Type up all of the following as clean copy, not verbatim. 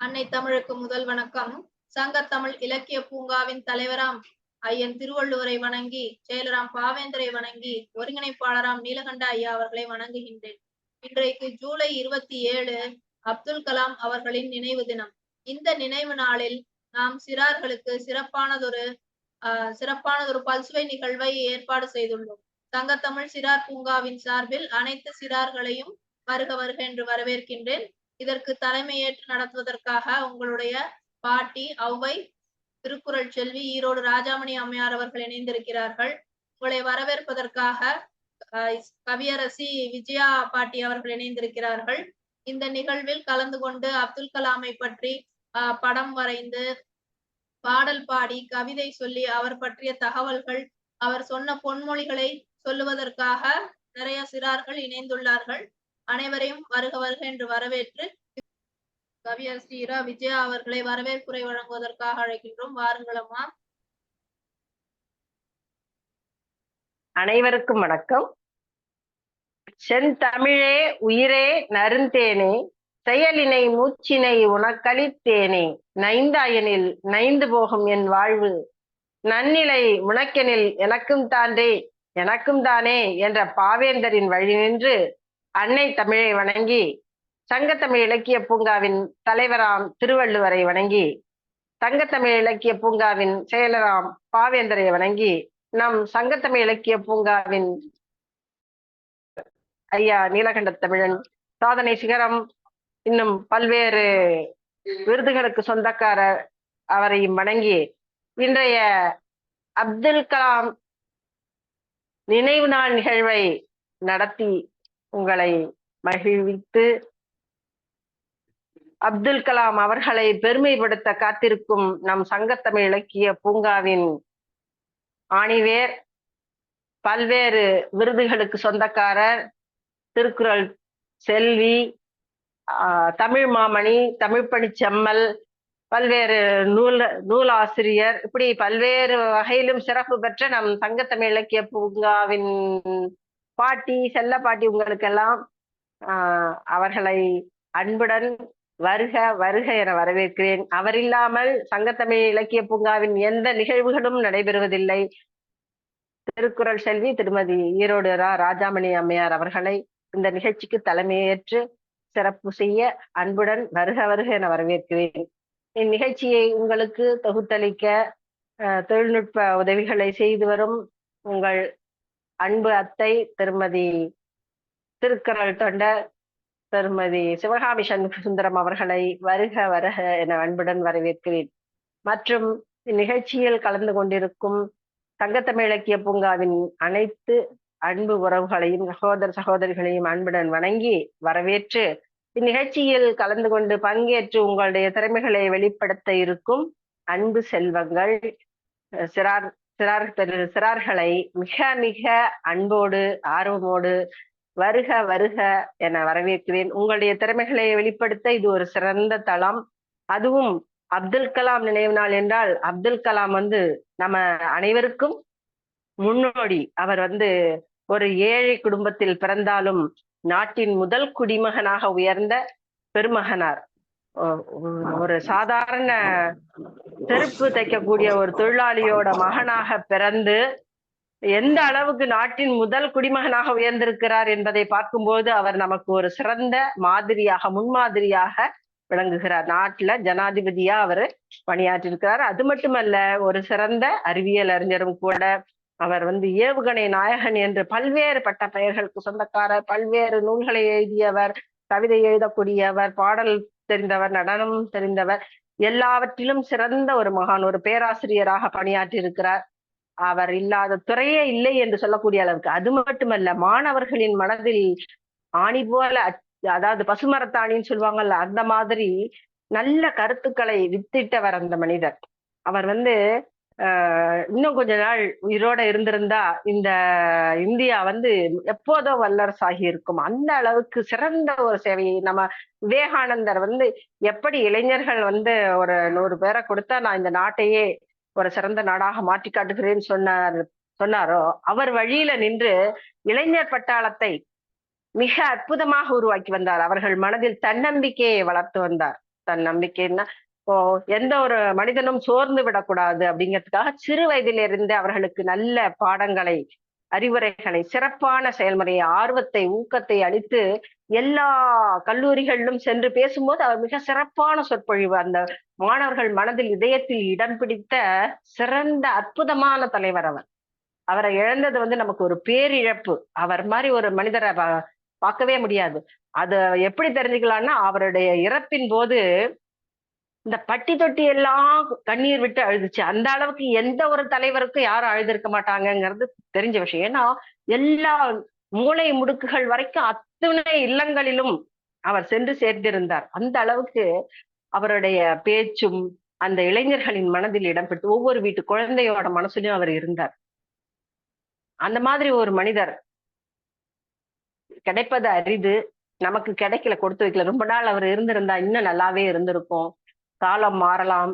அன்னை தமிழுக்கு முதல் வணக்கம். சங்கத்தமிழ் இலக்கிய பூங்காவின் தலைவராம் ஐயன் திருவள்ளுவரை வணங்கி, செயலராம் பாவேந்தரை வணங்கி, ஒருங்கிணைப்பாளராம் நீலகண்ட ஐயா அவர்களை வணங்குகின்றேன். இன்றைக்கு ஜூலை 27 அப்துல் கலாம் அவர்களின் நினைவு தினம். இந்த நினைவு நாளில் நாம் சிறார்களுக்கு சிறப்பானதொரு பல்சுவை நிகழ்வை ஏற்பாடு செய்துள்ளோம். சங்கத்தமிழ் சிறார் பூங்காவின் சார்பில் அனைத்து சிறார்களையும் வருக வருக என்று வரவேற்கின்றேன். இதற்கு தலைமையேற்று நடத்துவதற்காக உங்களுடைய பாட்டி ஔவை திருக்குறள் செல்வி ஈரோடு ராஜாமணி அம்மையார் அவர்கள் இணைந்திருக்கிறார்கள். உங்களை வரவேற்பதற்காக கவியரசி விஜயா பாட்டி அவர்கள் இணைந்திருக்கிறார்கள். இந்த நிகழ்வில் கலந்து கொண்டு அப்துல் கலாமை பற்றி படம் வரைந்து, பாடல் பாடி, கவிதை சொல்லி, அவர் பற்றிய தகவல்கள், அவர் சொன்ன பொன்மொழிகளை சொல்லுவதற்காக நிறைய சிறார்கள் இணைந்துள்ளார்கள். அனைவரையும் வருக வருக என்று வரவேற்று கவியரசி இரா விஜயா அவர்களை வரவேற்புரை வழங்குவதற்காக அழைக்கின்றோம். வாருங்கள் அம்மா. அனைவருக்கும் வணக்கம். செந்தமிழே உயிரே நருந்தேனே, செயலினை மூச்சினை உனக்களித்தேனே, நைந்தாயனில் நைந்து போகும் என் வாழ்வு, நன்னிலை முனக்கெனில் எனக்கும் தானே என்ற பாவேந்தரின் வழி நின்று அன்னை தமிழை வணங்கி, சங்கத்தமிழ் இலக்கிய பூங்காவின் தலைவராம் திருவள்ளுவரை வணங்கி, சங்கத்தமிழ் இலக்கிய பூங்காவின் செயலராம் பாவேந்தரை வணங்கி, நம் சங்கத்தமிழ் இலக்கிய பூங்காவின் ஐயா நீலகண்ட தமிழன் சாதனை சிகரம், இன்னும் பல்வேறு விருதுகளுக்கு சொந்தக்காரர் அவரையும் வணங்கி, இன்றைய அப்துல் கலாம் நினைவு நாள் நிகழ்வை நடத்தி உங்களை மகிழ்வித்து, அப்துல் கலாம் அவர்களை பெருமைப்படுத்த காத்திருக்கும் நம் சங்கத்தமிழ் இலக்கிய பூங்காவின் ஆணிவேர், பல்வேறு விருதுகளுக்கு சொந்தக்காரர், திருக்குறள் செல்வி, தமிழ் மாமணி, தமிழ் பணிச்செம்மல், பல்வேறு நூலாசிரியர், இப்படி பல்வேறு வகையிலும் சிறப்பு பெற்ற நம் சங்கத்தமிழ் இலக்கிய பூங்காவின் பாட்டி, செல்ல பாட்டி உங்களுக்கெல்லாம் அவர்களை அன்புடன் வருக வருக என வரவேற்கிறேன். அவர் இல்லாமல் சங்கத்தமிழ் இலக்கிய பூங்காவின் எந்த நிகழ்வுகளும் நடைபெறுவதில்லை. திருக்குறள் செல்வி திருமதி ஈரோடு ராஜாமணி அம்மையார் அவர்களை இந்த நிகழ்ச்சிக்கு தலைமையேற்று சிறப்பு செய்ய அன்புடன் வருக வருக என வரவேற்கிறேன். இந்நிகழ்ச்சியை உங்களுக்கு தொகுத்தளிக்க தொழில்நுட்ப உதவிகளை செய்து வரும் உங்கள் அன்பு அத்தை திருமதி திருக்குறள் தொண்டர் திருமதி சிவகாமி சுந்தரம் அவர்களை வருக வருக என அன்புடன் வரவேற்கிறேன். மற்றும் இந்நிகழ்ச்சியில் கலந்து கொண்டிருக்கும் சங்கத்தமிழ் இலக்கிய பூங்காவின் அனைத்து அன்பு உறவுகளையும் சகோதரிகளையும் அன்புடன் வணங்கி வரவேற்று, இந்நிகழ்ச்சியில் கலந்து கொண்டு பங்கேற்று உங்களுடைய திறமைகளை வெளிப்படுத்த இருக்கும் அன்பு செல்வங்கள் சிறார்களை மிக மிக அன்போடு ஆர்வமோடு வருக வருக என வரவேற்கிறேன். உங்களுடைய திறமைகளை வெளிப்படுத்த இது ஒரு சிறந்த தளம். அதுவும் அப்துல் கலாம் நினைவு நாள் என்றால், அப்துல் கலாம் நம்ம அனைவருக்கும் முன்னோடி. அவர் ஒரு ஏழை குடும்பத்தில் பிறந்தாலும் நாட்டின் முதல் குடிமகனாக உயர்ந்த பெருமகனார். ஒரு சாதாரண செருப்பு தைக்கக்கூடிய ஒரு தொழிலாளியோட மகனாக பிறந்து எந்த அளவுக்கு நாட்டின் முதல் குடிமகனாக உயர்ந்திருக்கிறார் என்பதை பார்க்கும்போது அவர் நமக்கு ஒரு சிறந்த மாதிரியாக, முன்மாதிரியாக விளங்குகிறார். நாட்டுல ஜனாதிபதியா அவர் பணியாற்றிருக்கிறார். அது மட்டுமல்ல, ஒரு சிறந்த அறிவியல் அறிஞரும் கூட. அவர் ஏவுகணை நாயகன் என்று பல்வேறு பட்ட பெயர்களுக்கு சொந்தக்காரர், பல்வேறு நூல்களை எழுதியவர், கவிதை எழுதக்கூடியவர், பாடல் தெரிந்தவர், நடனம் தெரிந்தவர், எல்லாவற்றிலும் சிறந்த ஒரு மகான், ஒரு பேராசிரியராக பணியாற்றி இருக்கிறார். அவர் இல்லாத துறையே இல்லை என்று சொல்லக்கூடிய அளவுக்கு. அது மட்டுமல்ல, மாணவர்களின் மனதில் ஆணி போல, அதாவது பசுமரத்தாணின்னு சொல்லுவாங்கல்ல, அந்த மாதிரி நல்ல கருத்துக்களை வித்திட்டவர் அந்த மனிதர். அவர் இன்னும் கொஞ்ச நாள் உயிரோட இருந்திருந்தா இந்த இந்தியா எப்போதோ வல்லரசாகி இருக்கும். அந்த அளவுக்கு சிறந்த ஒரு சேவையை நம்ம விவேகானந்தர் எப்படி இளைஞர்கள் ஒரு 100 பேரை கொடுத்தா நான் இந்த நாட்டையே ஒரு சிறந்த நாடாக மாற்றி காட்டுகிறேன்னு சொன்னாரோ, அவர் வழியில நின்று இளைஞர் பட்டாளத்தை மிக அற்புதமாக உருவாக்கி வந்தார். அவர்கள் மனதில் தன்னம்பிக்கையை வளர்த்து வந்தார். தன் நம்பிக்கைன்னா இப்போ எந்த ஒரு மனிதனும் சோர்ந்து விடக்கூடாது அப்படிங்கிறதுக்காக சிறு வயதிலிருந்து அவர்களுக்கு நல்ல பாடங்களை, அறிவுரைகளை, சிறப்பான செயல்முறையை, ஆர்வத்தை, ஊக்கத்தை அளித்து எல்லா கல்லூரிகளிலும் சென்று பேசும்போது அவர் மிக சிறப்பான சொற்பொழிவு, அந்த மாணவர்கள் மனதில், இதயத்தில் இடம் பிடித்த சிறந்த அற்புதமான தலைவர் அவர். அவரை இழந்தது நமக்கு ஒரு பேரிழப்பு. அவர் மாதிரி ஒரு மனிதரை பார்க்கவே முடியாது. அத எப்படி தெரிஞ்சுக்கலாம்னா, அவருடைய இறப்பின் போது இந்த பட்டி தொட்டி எல்லாம் கண்ணீர் விட்டு அழுதுச்சு. அந்த அளவுக்கு எந்த ஒரு தலைவருக்கும் யாரும் அழுதிருக்க மாட்டாங்கங்கிறது தெரிஞ்ச விஷயம். ஏன்னா எல்லா மூலை முடுக்குகள் வரைக்கும் அத்தனை இல்லங்களிலும் அவர் சென்று சேர்ந்திருந்தார். அந்த அளவுக்கு அவருடைய பேச்சும் அந்த இளைஞர்களின் மனதில் இடம்பெற்று ஒவ்வொரு வீட்டு குழந்தையோட மனசுலயும் அவர் இருந்தார். அந்த மாதிரி ஒரு மனிதர் கிடைப்பது அரிது. நமக்கு கிடைக்கல, கொடுத்து வைக்கல. ரொம்ப நாள் அவர் இருந்திருந்தா இன்னும் நல்லாவே இருந்திருக்கும். காலம் மாறலாம்,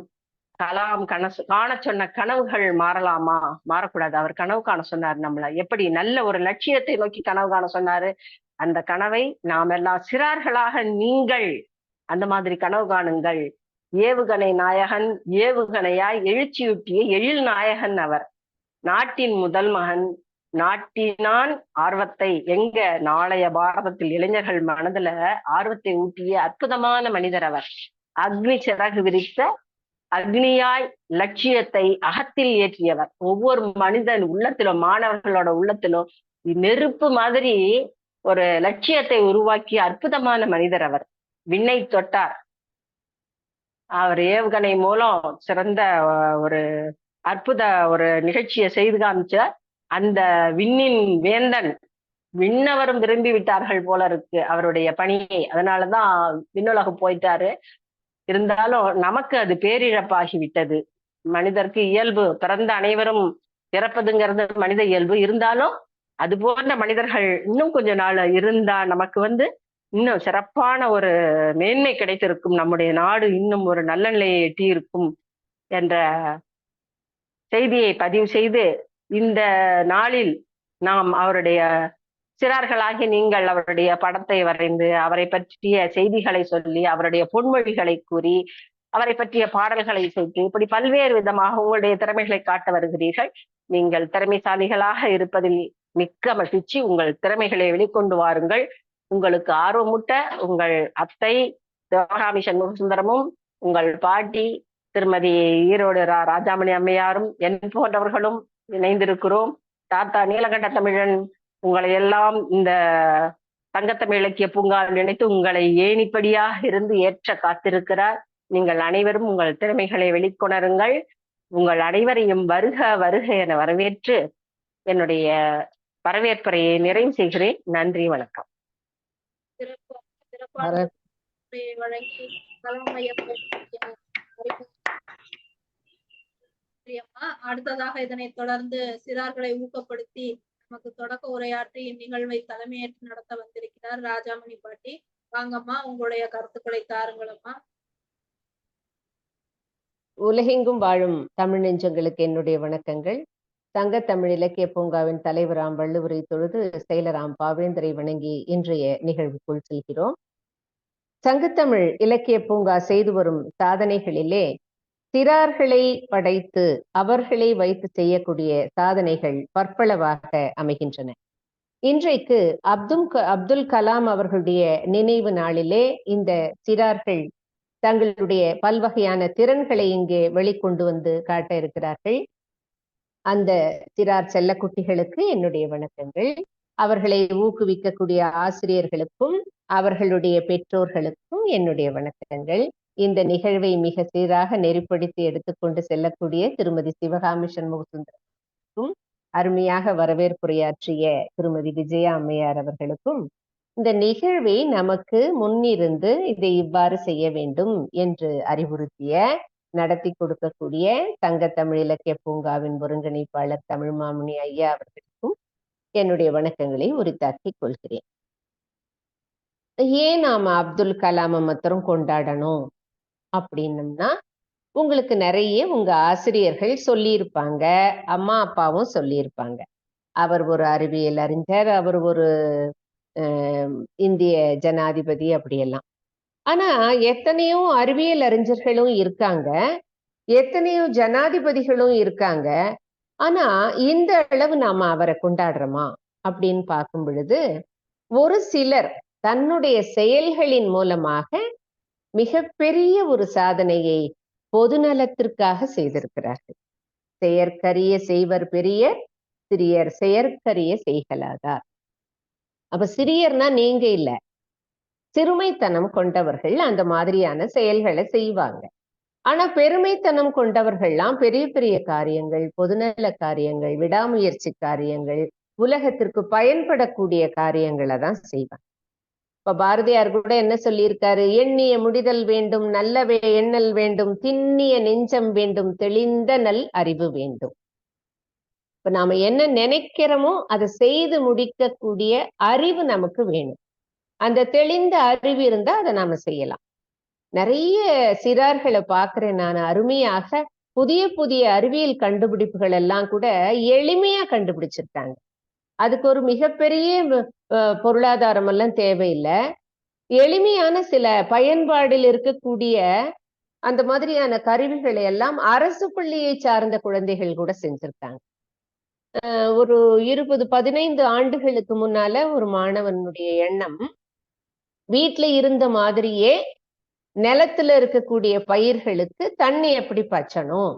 காண சொன்ன கனவுகள் மாறலாமா? மாறக்கூடாது. அவர் கனவு காண சொன்னார் நம்மள. எப்படி நல்ல ஒரு லட்சியத்தை நோக்கி கனவு காண சொன்னாரு. அந்த கனவை நாம் எல்லாம் சிறார்களாக நீங்கள் அந்த மாதிரி கனவு காணுங்கள். ஏவுகணை நாயகன், ஏவுகணையாய் எழுச்சியூட்டிய எழில் நாயகன் அவர். நாட்டின் முதல் மகன், நாட்டினான் ஆர்வத்தை எங்க நாளைய பாரதத்தில் இளைஞர்கள் மனதுல ஆர்வத்தை ஊட்டிய அற்புதமான மனிதர் அவர். அக்னி சிறகு விரித்த அக்னியாய் லட்சியத்தை அகத்தில் ஏற்றியவர். ஒவ்வொரு மனிதன் உள்ளத்திலும், மாணவர்களோட உள்ளத்திலும் நெருப்பு மாதிரி ஒரு லட்சியத்தை உருவாக்கிய அற்புதமான மனிதர் அவர். விண்ணை தொட்டார். அவர் ஏவுகணை மூலம் சிறந்த ஒரு அற்புத ஒரு நிகழ்ச்சியை செய்து காமிச்ச அந்த விண்ணின் வேந்தன். விண்ணவரும் விரும்பி விட்டார்கள் போல இருக்கு அவருடைய பணியை. அதனாலதான் விண்ணுலகம் போயிட்டாரு. இருந்தாலும் நமக்கு அது பேரிழப்பாகி விட்டது. மனிதருக்கு இயல்பு, பிறந்த அனைவரும் இறப்பதுங்கிறது மனித இயல்பு. இருந்தாலும் அது போன்ற மனிதர்கள் இன்னும் கொஞ்ச நாள் இருந்தா நமக்கு இன்னும் சிறப்பான ஒரு மேன்மை கிடைத்திருக்கும். நம்முடைய நாடு இன்னும் ஒரு நல்ல நிலையை எட்டி இருக்கும் என்ற செய்தியை பதிவு செய்து, இந்த நாளில் நாம் அவருடைய சிறார்களாகி நீங்கள் அவருடைய படத்தை வரைந்து, அவரை பற்றிய செய்திகளை சொல்லி, அவருடைய பொன்மொழிகளை கூறி, அவரை பற்றிய பாடல்களை சேர்த்து, இப்படி பல்வேறு விதமாக உங்களுடைய திறமைகளை காட்ட வருகிறீர்கள். நீங்கள் திறமைசாலிகளாக இருப்பதில் மிக்க மகிழ்ச்சி. உங்கள் திறமைகளை வெளிக்கொண்டு வாருங்கள். உங்களுக்கு ஆர்வமூட்ட உங்கள் அத்தை சிவகாமி சண்முகசுந்தரமும், உங்கள் பாட்டி திருமதி ஈரோடு ராஜாமணி அம்மையாரும், என் போன்றவர்களும் இணைந்திருக்கிறோம். தாத்தா நீலகண்ட தமிழன் உங்களை எல்லாம் இந்த தங்கத்தமிழ் இலக்கிய பூங்காவில் நினைத்து உங்களை ஏணிப்படியாக இருந்து ஏற்ற காத்திருக்கிறார். நீங்கள் அனைவரும் உங்கள் திறமைகளை வெளிக்கொணருங்கள். உங்கள் அனைவரையும் வருக வருக என வரவேற்று என்னுடைய வரவேற்புரையை நிறைவு செய்கிறேன். நன்றி, வணக்கம். அடுத்ததாக இதனை தொடர்ந்து சிறார்களை ஊக்கப்படுத்தி நமக்கு தொடக்க உரையாற்றி இந்நிகழ்வை தலைமையேற்று நடத்த வந்திருக்கிறார் ராஜாமணி பாட்டி. வாங்கம்மா, உங்களுடைய கருத்துக்களை தாருங்களம்மா. உலகெங்கும் வாழும் தமிழ் நெஞ்சங்களுக்கு என்னுடைய வணக்கங்கள். சங்க தமிழ் இலக்கிய பூங்காவின் தலைவராம் வள்ளுவரை தொழுது செயலராம் பாவேந்தரை வணங்கி இன்றைய நிகழ்வுக்குள் செல்கிறோம். சங்கத்தமிழ் இலக்கிய பூங்கா செய்து வரும் சாதனைகளிலே சிறார்களை படைத்து அவர்களை வைத்து செய்யக்கூடிய சாதனைகள் பற்பளவாக அமைகின்றன. இன்றைக்கு அப்துல் கலாம் அவர்களுடைய நினைவு நாளிலே இந்த சிறார்கள் தங்களுடைய பல்வகையான திறன்களை இங்கே வெளிக்கொண்டு வந்து காட்ட இருக்கிறார்கள். அந்த சிறார் செல்லக்குட்டிகளுக்கு என்னுடைய வணக்கங்கள். அவர்களை ஊக்குவிக்கக்கூடிய ஆசிரியர்களுக்கும் அவர்களுடைய பெற்றோர்களுக்கும் என்னுடைய வணக்கங்கள். இந்த நிகழ்வை மிக சீராக நெறிப்படுத்தி எடுத்துக்கொண்டு செல்லக்கூடிய திருமதி சிவகாமி சண்முகசுந்தரத்துக்கும், அருமையாக வரவேற்புரையாற்றிய திருமதி விஜயா அம்மையார் அவர்களுக்கும், இந்த நிகழ்வை நமக்கு முன்னிருந்து இதை இவ்வாறு செய்ய வேண்டும் என்று அறிவுறுத்திய நடத்தி கொடுக்கக்கூடிய சங்க தமிழ் இலக்கிய பூங்காவின் ஒருங்கிணைப்பாளர் தமிழ் மாமுனி ஐயா அவர்களுக்கும் என்னுடைய வணக்கங்களை உரித்தாக்கிக் கொள்கிறேன். ஏன் நாம அப்துல் கலாமை மாத்திரம் கொண்டாடணும் அப்படின்னம்னா, உங்களுக்கு நிறைய உங்க ஆசிரியர்கள் சொல்லியிருப்பாங்க, அம்மா அப்பாவும் சொல்லியிருப்பாங்க. அவர் ஒரு அறிவியல் அறிஞர், அவர் ஒரு இந்திய ஜனாதிபதி, அப்படியெல்லாம். ஆனா எத்தனையோ அறிவியல் அறிஞர்களும் இருக்காங்க, எத்தனையோ ஜனாதிபதிகளும் இருக்காங்க. ஆனா இந்த அளவு நாம அவரை கொண்டாடுறோமா அப்படின்னு பார்க்கும் பொழுது, ஒரு சிலர் தன்னுடைய செயல்களின் மூலமாக மிகப்பெரிய ஒரு சாதனையை பொதுநலத்திற்காக செய்திருக்கிறார்கள். செயற்கரிய செய்வர் பெரியர், சிறியர் செயற்கரிய செய்கலாதார். அப்ப சிறியர்னா நீங்க இல்ல, சிறுமைத்தனம் கொண்டவர்கள் அந்த மாதிரியான செயல்களை செய்வாங்க. ஆனா பெருமைத்தனம் கொண்டவர்கள்லாம் பெரிய பெரிய காரியங்கள், பொதுநல காரியங்கள், விடாமுயற்சி காரியங்கள், உலகத்திற்கு பயன்படக்கூடிய காரியங்களை தான் செய்வாங்க. இப்ப பாரதியார் கூட என்ன சொல்லியிருக்காரு? எண்ணிய முடிதல் வேண்டும், நல்லவே எண்ணல் வேண்டும், திண்ணிய நெஞ்சம் வேண்டும், தெளிந்த நல் அறிவு வேண்டும். இப்ப நாம என்ன நினைக்கிறோமோ அதை செய்து முடிக்கக்கூடிய அறிவு நமக்கு வேணும். அந்த தெளிந்த அறிவு இருந்தா அதை நாம செய்யலாம். நிறைய சிறார்களை பார்க்கிறேன் நான், அருமையாக புதிய புதிய அறிவியல் கண்டுபிடிப்புகள் எல்லாம் கூட எளிமையா கண்டுபிடிச்சிருக்காங்க. அதுக்கு ஒரு மிகப்பெரிய பொருளாதாரம் எல்லாம் தேவையில்லை. எளிமையான சில பயன்பாடில் இருக்கக்கூடிய அந்த மாதிரியான கருவிகளை எல்லாம் அரசு பள்ளியை சார்ந்த குழந்தைகள் கூட செஞ்சிருக்காங்க. ஒரு 15 ஆண்டுகளுக்கு முன்னால ஒரு மாணவனுடைய எண்ணம், வீட்டுல இருந்த மாதிரியே நிலத்துல இருக்கக்கூடிய பயிர்களுக்கு தண்ணி எப்படி பாய்ச்சணும்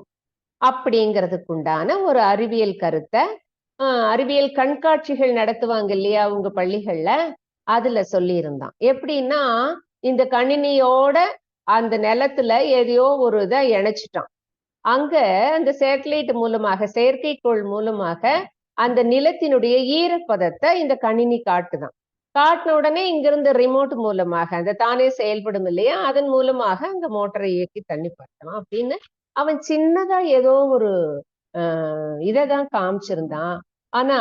அப்படிங்கிறதுக்கு உண்டான ஒரு அறிவியல் கருத்தை அறிவியல் கண்காட்சிகள் நடத்துவாங்க இல்லையா உங்க பள்ளிகள்ல, அதுல சொல்லி இருந்தான். எப்படின்னா, இந்த கணினியோட அந்த நிலத்துல எதையோ ஒரு இதை இணைச்சிட்டான். அங்க அந்த சேட்டலைட் மூலமாக, செயற்கைக்கோள் மூலமாக அந்த நிலத்தினுடைய ஈரப்பதத்தை இந்த கணினி காட்டுதான். காட்டின உடனே இங்கிருந்து ரிமோட் மூலமாக அந்த தானே செயல்படும் இல்லையா, அதன் மூலமாக அங்க மோட்டரை இயக்கி தண்ணி பாய்ச்சலாம் அப்படின்னு அவன் சின்னதா ஏதோ ஒரு இதைதான் காமிச்சிருந்தான். ஆனா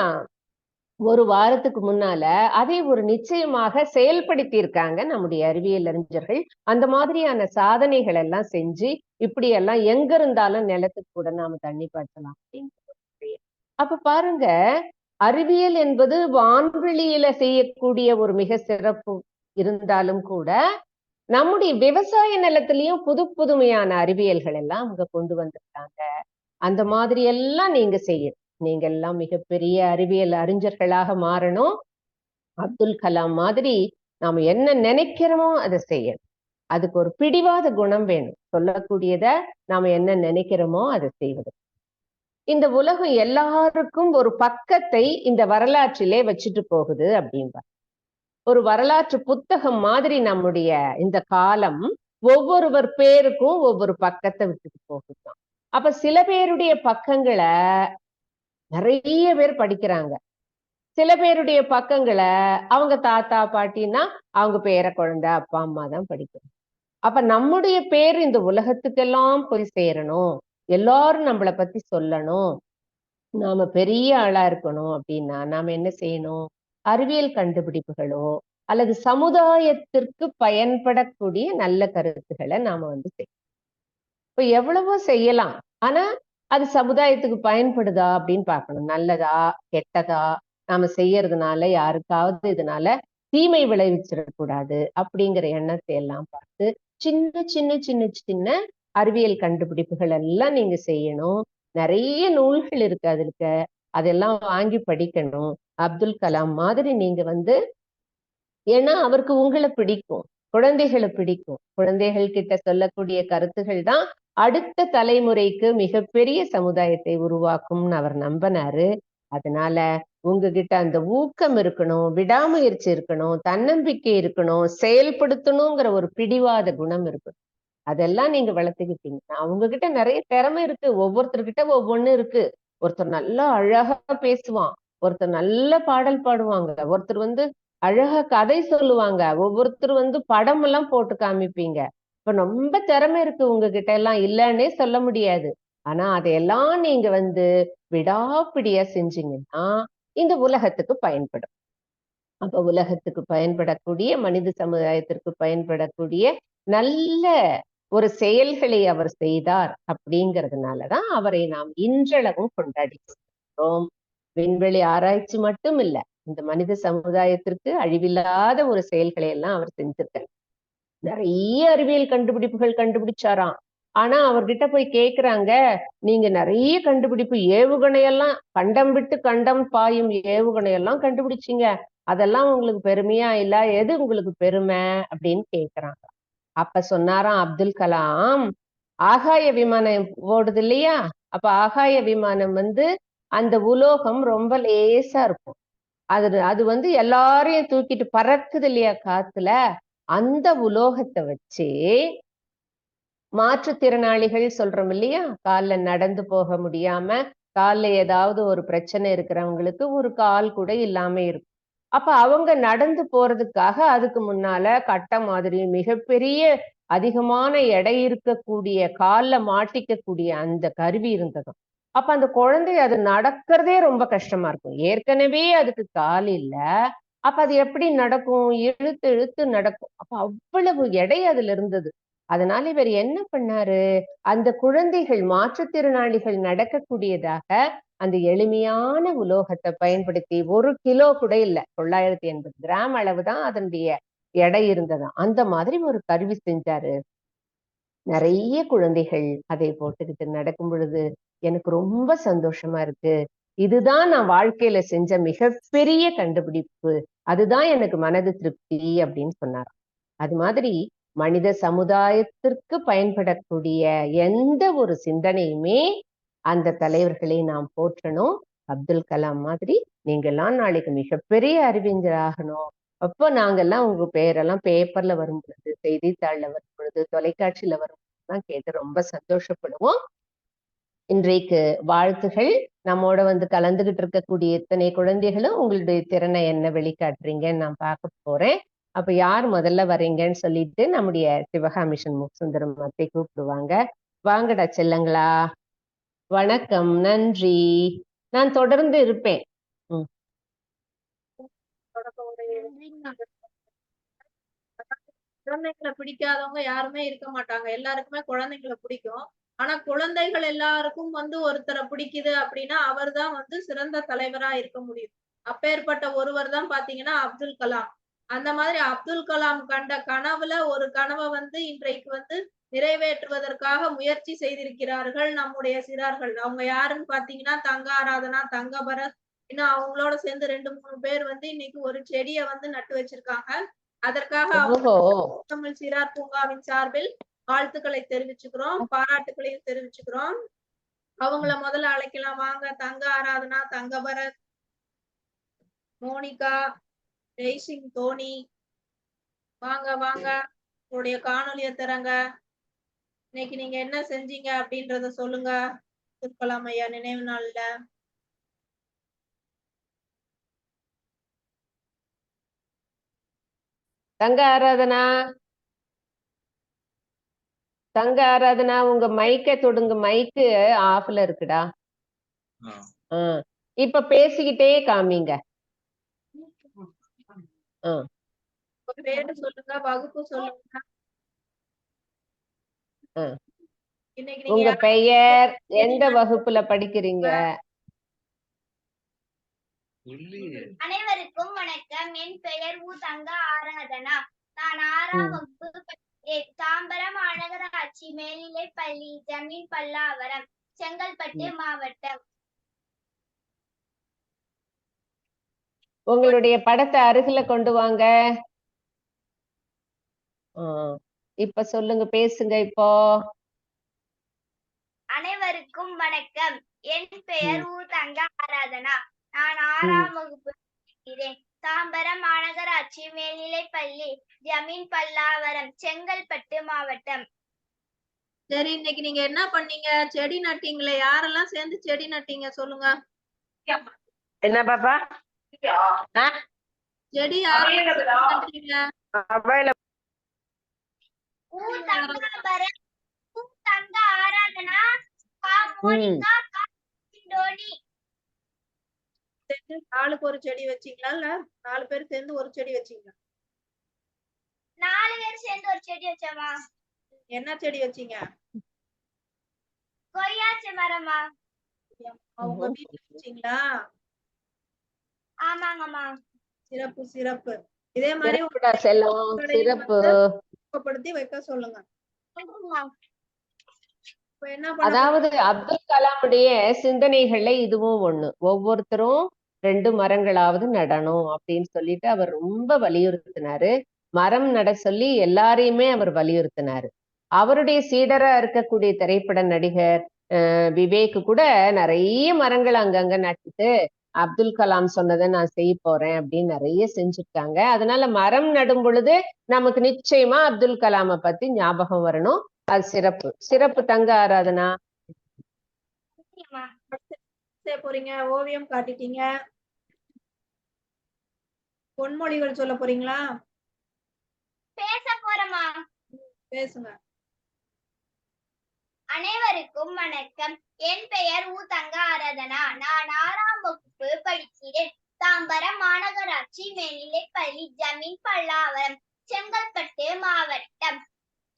ஒரு வாரத்துக்கு முன்னால அதை ஒரு நிச்சயமாக செயல்படுத்தி இருக்காங்க நம்முடைய அறிவியல் அறிஞர்கள். அந்த மாதிரியான சாதனைகள் எல்லாம் செஞ்சு இப்படி எல்லாம் எங்க இருந்தாலும் நிலத்துக்கு கூட நாம தண்ணி பாய்ச்சலாம் அப்படின்னு. அப்ப பாருங்க, அறிவியல் என்பது வான்வெளியில செய்யக்கூடிய ஒரு மிக சிறப்பு இருந்தாலும் கூட நம்முடைய விவசாய நிலத்திலையும் புது புதுமையான அறிவியல்கள் எல்லாம் அவங்க கொண்டு வந்திருக்காங்க. அந்த மாதிரி எல்லாம் நீங்க செய்யணும். நீங்க எல்லாம் மிகப்பெரிய அறிவியல் அறிஞர்களாக மாறணும். அப்துல் கலாம் மாதிரி நாம என்ன நினைக்கிறோமோ அதை செய்யணும். அதுக்கு ஒரு பிடிவாத குணம் வேணும். சொல்லக்கூடியத நாம என்ன நினைக்கிறோமோ அதை செய்வது. இந்த உலகம் எல்லாருக்கும் ஒரு பக்கத்தை இந்த வரலாற்றிலே வச்சுட்டு போகுது அப்படின்பா. ஒரு வரலாற்று புத்தகம் மாதிரி நம்முடைய இந்த காலம் ஒவ்வொருவர் பேருக்கும் ஒவ்வொரு பக்கத்தை விட்டுட்டு போகுதுதான். அப்ப சில பேருடைய பக்கங்களை நிறைய பேர் படிக்கிறாங்க, சில பேருடைய பக்கங்களை அவங்க தாத்தா பாட்டின்னா அவங்க பேர குழந்தை அப்பா அம்மா தான் படிக்கிறாங்க. அப்ப நம்முடைய பேர் இந்த உலகத்துக்கெல்லாம் போய் சேரணும், எல்லாரும் நம்மளை பத்தி சொல்லணும், நாம பெரிய ஆளா இருக்கணும் அப்படின்னா நாம என்ன செய்யணும்? அறிவியல் கண்டுபிடிப்புகளோ அல்லது சமுதாயத்திற்கு பயன்படக்கூடிய நல்ல கருத்துக்களை நாம செய்யணும். இப்ப எவ்வளவோ செய்யலாம், ஆனா அது சமுதாயத்துக்கு பயன்படுதா அப்படின்னு பார்க்கணும். நல்லதா கெட்டதா நாம செய்யறதுனால யாருக்காவது இதனால தீமை விளைவிச்சிடக்கூடாது அப்படிங்கிற எண்ணத்தை எல்லாம் பார்த்து சின்ன சின்ன சின்ன சின்ன அறிவியல் கண்டுபிடிப்புகள் எல்லாம் நீங்க செய்யணும். நிறைய நூல்கள் இருக்கு அதுக்கு, அதெல்லாம் வாங்கி படிக்கணும். அப்துல் கலாம் மாதிரி நீங்க ஏன்னா அவருக்கு உங்களை பிடிக்கும், குழந்தைகளை பிடிக்கும். குழந்தைகள் கிட்ட சொல்லக்கூடிய கருத்துகள் தான் அடுத்த தலைமுறைக்கு மிகப்பெரிய சமுதாயத்தை உருவாக்கும்னு அவர் நம்பினாரு. அதனால உங்ககிட்ட அந்த ஊக்கம் இருக்கணும், விடாமுயற்சி இருக்கணும், தன்னம்பிக்கை இருக்கணும், செயல்படுத்தணுங்கிற ஒரு பிடிவாத குணம் இருக்கணும். அதெல்லாம் நீங்க வளர்த்துக்கிட்டீங்கன்னா உங்ககிட்ட நிறைய திறமை இருக்கு. ஒவ்வொருத்தர்கிட்ட ஒவ்வொன்னு இருக்கு. ஒருத்தர் நல்லா அழகா பேசுவான், ஒருத்தர் நல்ல பாடல் பாடுவாங்க, ஒருத்தர் அழகா கதை சொல்லுவாங்க, ஒவ்வொருத்தர் படம் எல்லாம் போட்டு காமிப்பீங்க. இப்ப ரொம்ப திறமை இருக்கு உங்ககிட்ட எல்லாம், இல்லைன்னே சொல்ல முடியாது. ஆனா அதையெல்லாம் நீங்க விடாப்பிடியா செஞ்சீங்கன்னா இந்த உலகத்துக்கு பயன்படும். அப்ப உலகத்துக்கு பயன்படக்கூடிய, மனித சமுதாயத்திற்கு பயன்படக்கூடிய நல்ல ஒரு செயல்களை அவர் செய்தார் அப்படிங்கிறதுனாலதான் அவரை நாம் இன்றளவும் கொண்டாடி கொண்டிருக்கிறோம். விண்வெளி ஆராய்ச்சி மட்டும் இல்ல, இந்த மனித சமுதாயத்திற்கு அழிவில்லாத ஒரு செயல்களை எல்லாம் அவர் செஞ்சிருக்கார். நிறைய அறிவியல் கண்டுபிடிப்புகள் கண்டுபிடிச்சாராம். ஆனா அவர்கிட்ட போய் கேக்குறாங்க, நீங்க நிறைய கண்டுபிடிப்பு ஏவுகணையெல்லாம் கண்டம் விட்டு கண்டம் பாயும் ஏவுகணையெல்லாம் கண்டுபிடிச்சீங்க, அதெல்லாம் உங்களுக்கு பெருமையா இல்ல? எது உங்களுக்கு பெருமை அப்படின்னு கேக்குறாங்க. அப்ப சொன்னாராம் அப்துல் கலாம், ஆகாய விமானம் ஓடுது இல்லையா? அப்ப ஆகாய விமானம் அந்த உலோகம் ரொம்ப லேசா இருக்கும். அது எல்லாரையும் தூக்கிட்டு பறக்குது இல்லையா காத்துல? அந்த உலோகத்தை வச்சு மாற்றுத்திறனாளிகள் சொல்றோம் இல்லையா? கால்ல நடந்து போக முடியாம, கால்ல ஏதாவது ஒரு பிரச்சனை இருக்கிறவங்களுக்கு ஒரு கால் கூட இல்லாம இருக்கும். அப்ப அவங்க நடந்து போறதுக்காக அதுக்கு முன்னால கட்ட மாதிரி மிகப்பெரிய அதிகமான எடை இருக்கக்கூடிய கால்ல மாட்டிக்கக்கூடிய அந்த கருவி இருந்ததும். அப்ப அந்த குழந்தை அது நடக்கிறதே ரொம்ப கஷ்டமா இருக்கும். ஏற்கனவே அதுக்கு கால் இல்ல. அப்ப அது எப்படி நடக்கும்? இழுத்து இழுத்து நடக்கும். அப்ப அவ்வளவு எடை அதுல இருந்தது. அதனால இவர் என்ன பண்ணாரு, அந்த குழந்தைகள் மாற்றுத்திறனாளிகள் நடக்கக்கூடியதாக அந்த எளிமையான உலோகத்தை பயன்படுத்தி 1 கிலோ கூட இல்ல, 980 கிராம் அளவுதான் அதனுடைய எடை இருந்ததாம். அந்த மாதிரி ஒரு கருவி செஞ்சாரு. நிறைய குழந்தைகள் அதை போட்டுக்கிட்டு நடக்கும் பொழுது எனக்கு ரொம்ப சந்தோஷமா இருக்கு. இதுதான் நான் வாழ்க்கையில செஞ்ச மிகப்பெரிய கண்டுபிடிப்பு. அதுதான் எனக்கு மனது திருப்தி அப்படின்னு சொன்னார். அது மாதிரி மனித சமுதாயத்திற்கு பயன்படக்கூடிய எந்த ஒரு சிந்தனையுமே அந்த தலைவர்களை நாம் போற்றணும். அப்துல் கலாம் மாதிரி நீங்கெல்லாம் நாளைக்கு மிகப்பெரிய அறிவிஞர் ஆகணும். அப்போ நாங்கெல்லாம் உங்க பேரெல்லாம் பேப்பர்ல வரும் பொழுது, செய்தித்தாள்ல வரும் பொழுது, தொலைக்காட்சியில வரும் பொழுதுதான் கேட்டு ரொம்ப சந்தோஷப்படுவோம். இன்றைக்கு வாழ்த்துகள். நம்மோட கலந்துகிட்டு இருக்கக்கூடிய இத்தனை குழந்தைகளும் உங்களுடைய திறனை என்ன வெளிக்காட்டுறீங்கன்னு நான் பார்க்க போறேன். அப்ப யார் முதல்ல வர்றீங்கன்னு சொல்லிட்டு நம்முடைய சிவகாமி சண்முகசுந்தரம் அத்தை கூப்பிடுவாங்க. வாங்கடா செல்லங்களா. வணக்கம், நன்றி. நான் தொடர்ந்து இருப்பேன். குழந்தைங்களை பிடிக்காதவங்க யாருமே இருக்க மாட்டாங்க. எல்லாருக்குமே குழந்தைங்களை பிடிக்கும். ஆனா குழந்தைகள் எல்லாருக்கும் ஒருத்தரை பிடிக்குது அப்படின்னா அவர்தான் சிறந்த தலைவரா இருக்க முடியும். அப்பேற்பட்ட ஒருவர் தான் பாத்தீங்கன்னா அப்துல் கலாம். அந்த மாதிரி அப்துல் கலாம் கண்ட கனவுல ஒரு கனவை இன்றைக்கு நிறைவேற்றுவதற்காக முயற்சி செய்திருக்கிறார்கள் நம்முடைய சிறார்கள். அவங்க யாருன்னு பாத்தீங்கன்னா தங்க ஆராதனா, தங்க பரத், இன்னும் அவங்களோட சேர்ந்து 2-3 பேர் இன்னைக்கு ஒரு செடியை நட்டு வச்சிருக்காங்க. அதற்காக தமிழ் சிறார் பூங்காவின் சார்பில் வாழ்த்துக்களை தெரிவிச்சுக்கிறோம், பாராட்டுகளையும் தெரிவிச்சுக்கிறோம். அவங்கள முதல்ல அழைக்கலாம். வாங்க. தங்க ஆராதனா, தங்க பரத், மோனிகா, ஜெய்சிங், தோனி, வாங்க வாங்க. உங்களுடைய காணொலியை தரங்க. இன்னைக்கு நீங்க என்ன செஞ்சீங்க அப்படின்றத சொல்லுங்க. அப்துல் கலாம் ஐயா நினைவு நாள்ல. தங்க ஆராதனா, தங்க ஆராதனா, உங்க மைக்க தொடுங்க. மைக்கு ஆஃப்ல இருக்குடா. இப்ப பேசிக்கிட்டே காமிங்க. பேரு சொல்லுங்க, வகுப்பு சொல்லுங்க. உங்க பெயர், எந்த வகுப்புல படிக்கிறீங்க? அனைவருக்கும் வணக்கம். என் பெயர் தங்க ஆராதனா. நான் 6ஆம் வகுப்பு படிக்கிறேன். தாம்பரம் மாநகராட்சி மேல்நிலைப் பள்ளி, ஜமீன் பல்லாவரம், செங்கல்பட்டு மாவட்டம். உங்களுடைய படத்தை அருகில கொண்டு வாங்க. இப்ப சொல்லுங்க, பேசுங்க இப்போ. அனைவருக்கும் வணக்கம். என் பெயர் தங்க ஆராதனா. நான் 6ஆம் வகுப்பு படிக்கிறேன். தாம்பரம் மாநகராட்சி மேல்நிலைப் பள்ளி, ஜமீன் பல்லாவரம், செங்கல்பட்டு மாவட்டம். சரி, இன்னைக்கு நீங்க என்ன பண்ணீங்க? செடி நட்டீங்களே. யாரெல்லாம் சேர்ந்து செடி நட்டீங்க சொல்லுங்க. என்ன பாப்பா? செடி யாரெல்லாம் நட்டீங்க? தங்க ஆராதனா, மோனிகா, டோனி. ஆளுக்கு ஒரு செடி வச்சீங்களா? இல்ல 4 பேர் சேர்ந்து ஒரு செடி வச்சீங்களா? 4 பேர் சேர்ந்து ஒரு செடி வச்சோமா. என்ன செடி வச்சீங்க? கொய்யாச்சி மரமா. அவங்க வீட்டுல வச்சீங்களா? ஆமாங்கம்மா. சிறப்பு சிறப்பு. இதே மாதிரி செல்லம், சிறப்பு. ஊக்கப்படுத்தி வைக்க சொல்லுங்க. இப்ப என்ன பண்ண அதாவது அப்துல் கலாமுடைய சிந்தனைகள்ல இதுவும் ஒண்ணு. ஒவ்வொருத்தரும் 2 மரங்களாவது நடணும் அப்படின்னு சொல்லிட்டு அவர் ரொம்ப வலியுறுத்தினாரு. மரம் நட சொல்லி எல்லாரையுமே அவர் வலியுறுத்தினாரு. அவருடைய சீடரா இருக்கக்கூடிய திரைப்பட நடிகர் விவேக் கூட நிறைய மரங்கள் அங்கங்க நட்டுட்டு அப்துல் கலாம் சொன்னதை நான் செய்ய போறேன் அப்படின்னு நிறைய செஞ்சுருக்காங்க. அதனால மரம் நடும் பொழுது நமக்கு நிச்சயமா அப்துல் கலாமை பத்தி ஞாபகம் வரணும். அது சிறப்பு. சிறப்பு தங்க ஆராதனா. செய்ய போறீங்க? ஓவியம் காட்டிட்டீங்க. பொன்மொழிகள் சொல்ல போறீங்களா? பேச போறமா? பேசுங்க. அனைவருக்கும் வணக்கம். என் பெயர் ஊ தங்க ஆராதனா. நான் 6ஆம் வகுப்பு படிக்கிறேன். தாம்பரம் மாநகராட்சி மேல்நிலைப்பள்ளி, ஜமீன் பல்லாவரம், செங்கல்பட்டு மாவட்டம்.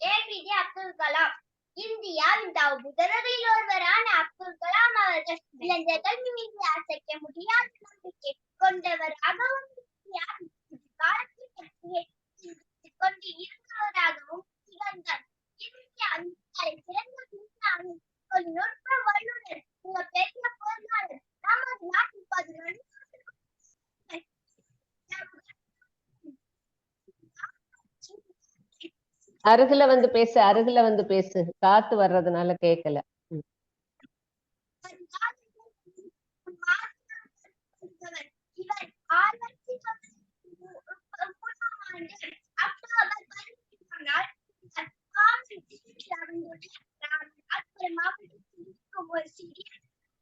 ஏபிஜே அப்துல் கலாம். இந்தியாவின் புதல்வர்களில் ஒருவரான அப்துல் கலாம் அவர்கள் இளைஞர்கள் மீது அசைக்க முடியாத நம்பிக்கை கொண்டவராகவும் கொண்டு இருந்தவராகவும் திகழ்ந்தார். சிறந்த விஞ்ஞானி, தொழில்நுட்ப வல்லுநர், பெரிய பொருளாளர், நமது நாட்டின் 11 அருகில வந்து பேசு, அருகில வந்து பேசு. காத்து வர்றதுனால கேட்கல.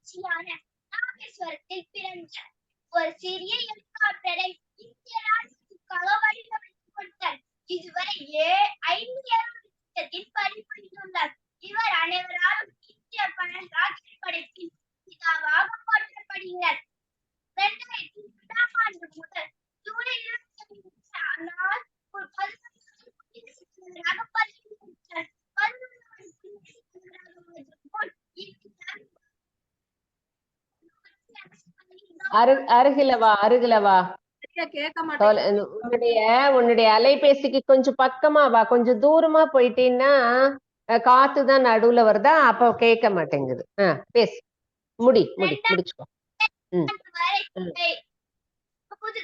இவர் ஒரு ராமேஸ்வரத்தில் பிறந்த ஒரு சிறிய ஹெலிகாப்டரை இந்திய ராணுவத்திற்காக வடிவமைத்து கொடுத்தார். இதுவரை 5 பணிபுரிந்துள்ளார். இவர் அனைவராலும் இந்திய ராக்கெட் படைப்பின் பிதாவாக போற்றப்படுகிறார். 2002ஆம் ஆண்டு முதல் ஜூலை 25 நாள் அருகில வா, அருகில வா. கேட்க மாட்டேன். உன்னுடைய அலைபேசிக்கு கொஞ்சம் பக்கமா வா. கொஞ்சம் தூரமா போயிட்டீங்கன்னா காத்துதான் நடுவுல வருதா, அப்ப கேட்க மாட்டேங்குது. பேசு. முடிச்சுக்கோ. 11வது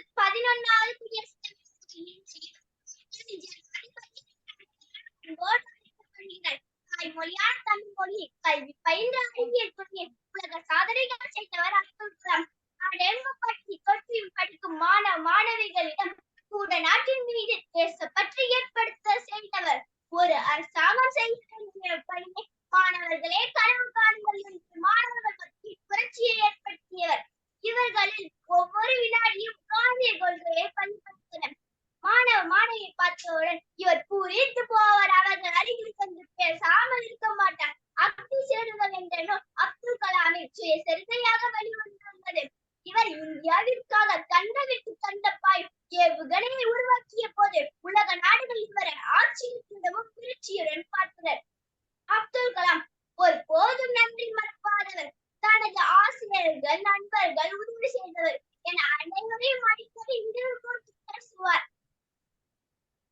தாய்மொழியான தமிழ் மொழி கல்வி பயின்ற அறிவியல் துறையில் உலக சாதனைகள் செய்தவர் அப்துல் கலாம். பற்றி தொற்றியும் படிக்கும் மாணவிகளிடம் கூட நாட்டின் மீது தேசப்பற்று ஏற்படுத்த செய்தவர். ஒரு அரசாங்கம் செய்ய வேண்டிய பணியை மாணவர்களே கனவு காணுங்கள் என்று மாணவர்கள் மத்தியில் புரட்சியை ஏற்படுத்தியவர். இவர்களில் ஒவ்வொரு வினாடியும் காந்திய கொள்கையை பயன்படுத்தினர். மாணவியை பார்த்தவுடன் இவர் பூரித்து போவார். அவர்கள் அருகில் சென்று பேசாமல் இருக்க மாட்டார். அக்னி சேருதல் என்ற நூல் அப்துல் கலாமின் சுயசரிதையாக வெளிவந்துள்ளது. இவர் இந்தியாவிற்காக கண்டவிட்டு கண்டப்பாய் ஏவுகணையை உருவாக்கிய போது உலக நாடுகள் இவரை ஆச்சரியத்துடனும் திருச்சியுடன் பார்த்தனர். அப்துல் கலாம் ஒரு போதும் நன்றி மறப்பாதவர். தனது ஆசிரியர்கள், நண்பர்கள், உதவி செய்தவர் என அனைவரையும் அடிக்கடி நினைவு கூர்ந்து பேசுவார்.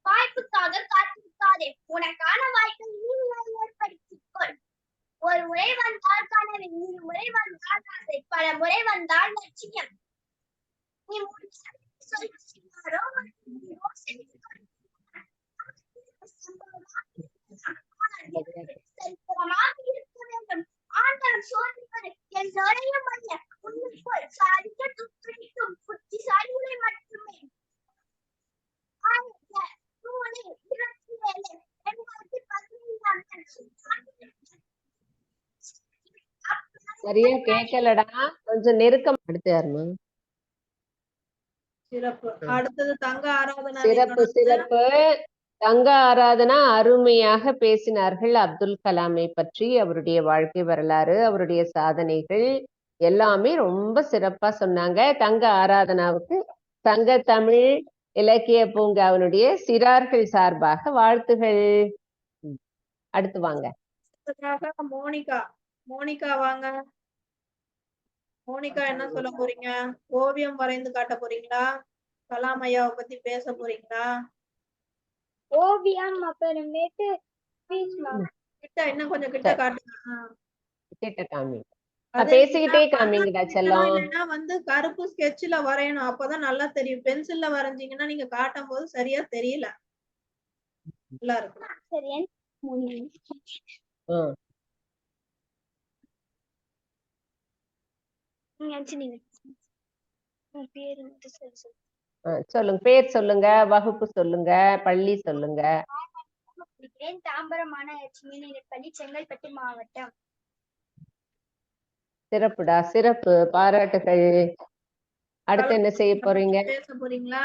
வாய்ப்புக்காக காத்திருக்காதே, உனக்கான வாய்ப்பை நீ ஏற்படுத்திக்கொள். ஒரு முறை வந்தால் கனவு, இருமுறை வந்தால் ஆசை, பல முறை வந்தால் லட்சியம். நீ சரித்திரமாக இருக்க வேண்டும். ஆண்டவன் சோதிப்பது எல்லோரையும் அல்ல, உன்னுக்குள் சாதிக்க துடிக்கும் புத்திசாலிகளை மட்டுமே. சரியா கேட்கலடா, கொஞ்சம் நெருக்கம். அடுத்து யாருமா? சிறப்பு. அடுத்தது தங்க ஆராதனா. சிறப்பு. தங்க ஆராதனா அருமையாக பேசினார்கள் அப்துல் கலாமை பற்றி. அவருடைய வாழ்க்கை வரலாறு, அவருடைய சாதனைகள் எல்லாமே ரொம்ப சிறப்பா சொன்னாங்க. தங்க ஆராதனாவுக்கு தங்க தமிழ் இலக்கிய பூங்காவினுடைய சிறார்கள் சார்பாக வாழ்த்துகள். அடுத்து வாங்க. மோனிகா வாங்க. மோனிகா என்ன சொல்ல போறீங்க? ஓவியம் வரைந்து காட்ட போறீங்களா? கலாம் ஐயாவை பத்தி பேச போறீங்களா? ஓவியம் அப்புறமேட்டு ஸ்பீச்மா. கிட்ட இன்னும் கொஞ்சம் கிட்ட காட்டுங்க. கிட்ட காமிங்க. அது பேசிக்கிட்டே இல்லைன்னா காமிங்கடா கண்ணாடி செல்லம். வைக்கணும், இல்லைன்னா வந்து கருப்பு ஸ்கெட்ச்ல வரையணும். அப்பதான் நல்லா தெரியும். பென்சில்ல வரைஞ்சீங்கன்னா நீங்க காட்டும் போது சரியா தெரியல. நல்லா இருக்கும். சரி ம். பேரு மட்டும் சொல்லு. சொல்லுங்க, பேர் சொல்லுங்க, வகுப்பு சொல்லுங்க, பள்ளி சொல்லுங்க. தாம்பரம் மாநகராட்சி மேல்நிலைப்பள்ளி, செங்கல்பட்டு மாவட்டம். சிறப்புடா, சிறப்பு, பாராட்டுகள். அடுத்து என்ன செய்ய போறீங்க? பேச போறீங்களா?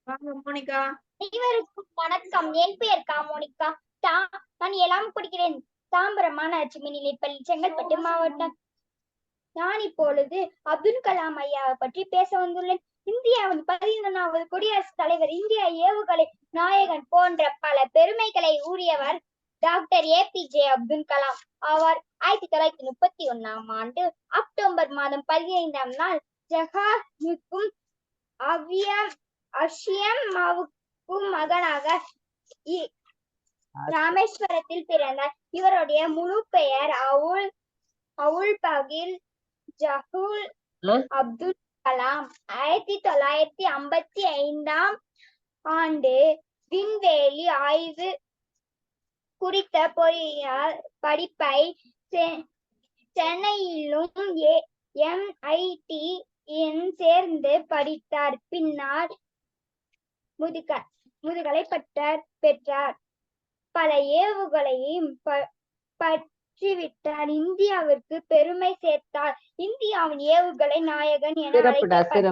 வாங்க மோனிகா. அனைவருக்கும் வணக்கம். என் பெயர் மோனிகா. நான் 7ஆம் படிக்கிறேன். தாம்பரம் மாநகராட்சி மேல்நிலைப்பள்ளி, செங்கல்பட்டு மாவட்டம். நான் இப்பொழுது அப்துல் கலாம் ஐயாவை பற்றி பேச வந்துள்ளேன். இந்தியாவின் 11வது குடியரசுத் தலைவர், இந்திய ஏவுகணை நாயகன் போன்ற பல பெருமைகளை உரியவர் டாக்டர் APJ அப்துல் கலாம் ஆவார். 1931ஆம் ஆண்டு அக்டோபர் மாதம் 15ஆம் நாள் ஜஹானுக்கும் அஷியம்மாவுக்கும் மகனாக ராமேஸ்வரத்தில் பிறந்தார். இவருடைய முழு பெயர் அவுல் பகீர் ஜஹூர் அப்துல் கலாம். 1955ஆம் ஆண்டு விண்வெளி ஆய்வு குறித்த பொறியியல் படிப்பை சென்னையிலும் MIT சேர்ந்து படித்தார். பின்னர் முதுகலை பட்டம் பெற்றார். பல ஏவுகணையும் பற்றிவிட்டார். இந்தியாவிற்கு பெருமை சேர்த்தார். இந்தியாவின் ஏவுகணை நாயகன் என அழைக்கப்பட்டார்.